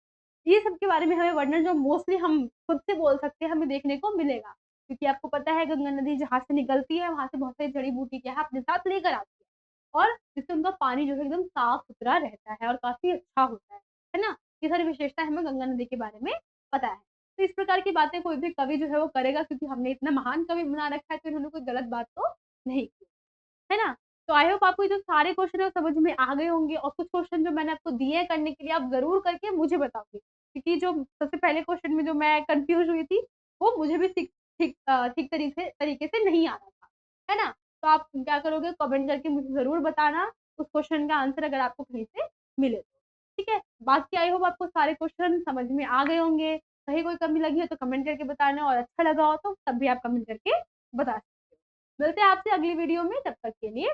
ये सब के बारे में हमें वर्णन जो मोस्टली हम खुद से बोल सकते हैं हमें देखने को मिलेगा, क्योंकि आपको पता है गंगा नदी जहाँ से निकलती है वहां से बहुत सारी जड़ी बूटी क्या है अपने साथ लेकर आती है, और जिससे उनका पानी जो है एकदम साफ सुथरा रहता है और काफी अच्छा होता है ना? ये सारी विशेषता हमें गंगा नदी के बारे में पता है। तो इस प्रकार की बातें कोई भी कवि जो है वो करेगा, क्योंकि हमने इतना महान कवि बना रखा है तो इन्होंने कोई गलत बात तो नहीं की, है ना? तो आई होप आपको जो सारे क्वेश्चन है वो समझ में आ गए होंगे, और कुछ क्वेश्चन जो मैंने आपको दिए हैं करने के लिए आप जरूर करके मुझे बताओगे, क्योंकि जो सबसे पहले क्वेश्चन में जो मैं कंफ्यूज हुई थी वो मुझे भी ठीक ठीक ठीक तरीके से नहीं आ रहा था, है ना? तो आप क्या करोगे, कमेंट करके मुझे जरूर बताना उस क्वेश्चन का आंसर अगर आपको कहीं से मिले तो। ठीक है, बाकी आई होप आपको सारे क्वेश्चन समझ में आ गए होंगे। कहीं कोई कमी लगी हो तो कमेंट करके बताना, और अच्छा लगा हो तो तब भी आप कमेंट करके बता सकते हो। मिलते हैं आपसे अगली वीडियो में, तब तक के लिए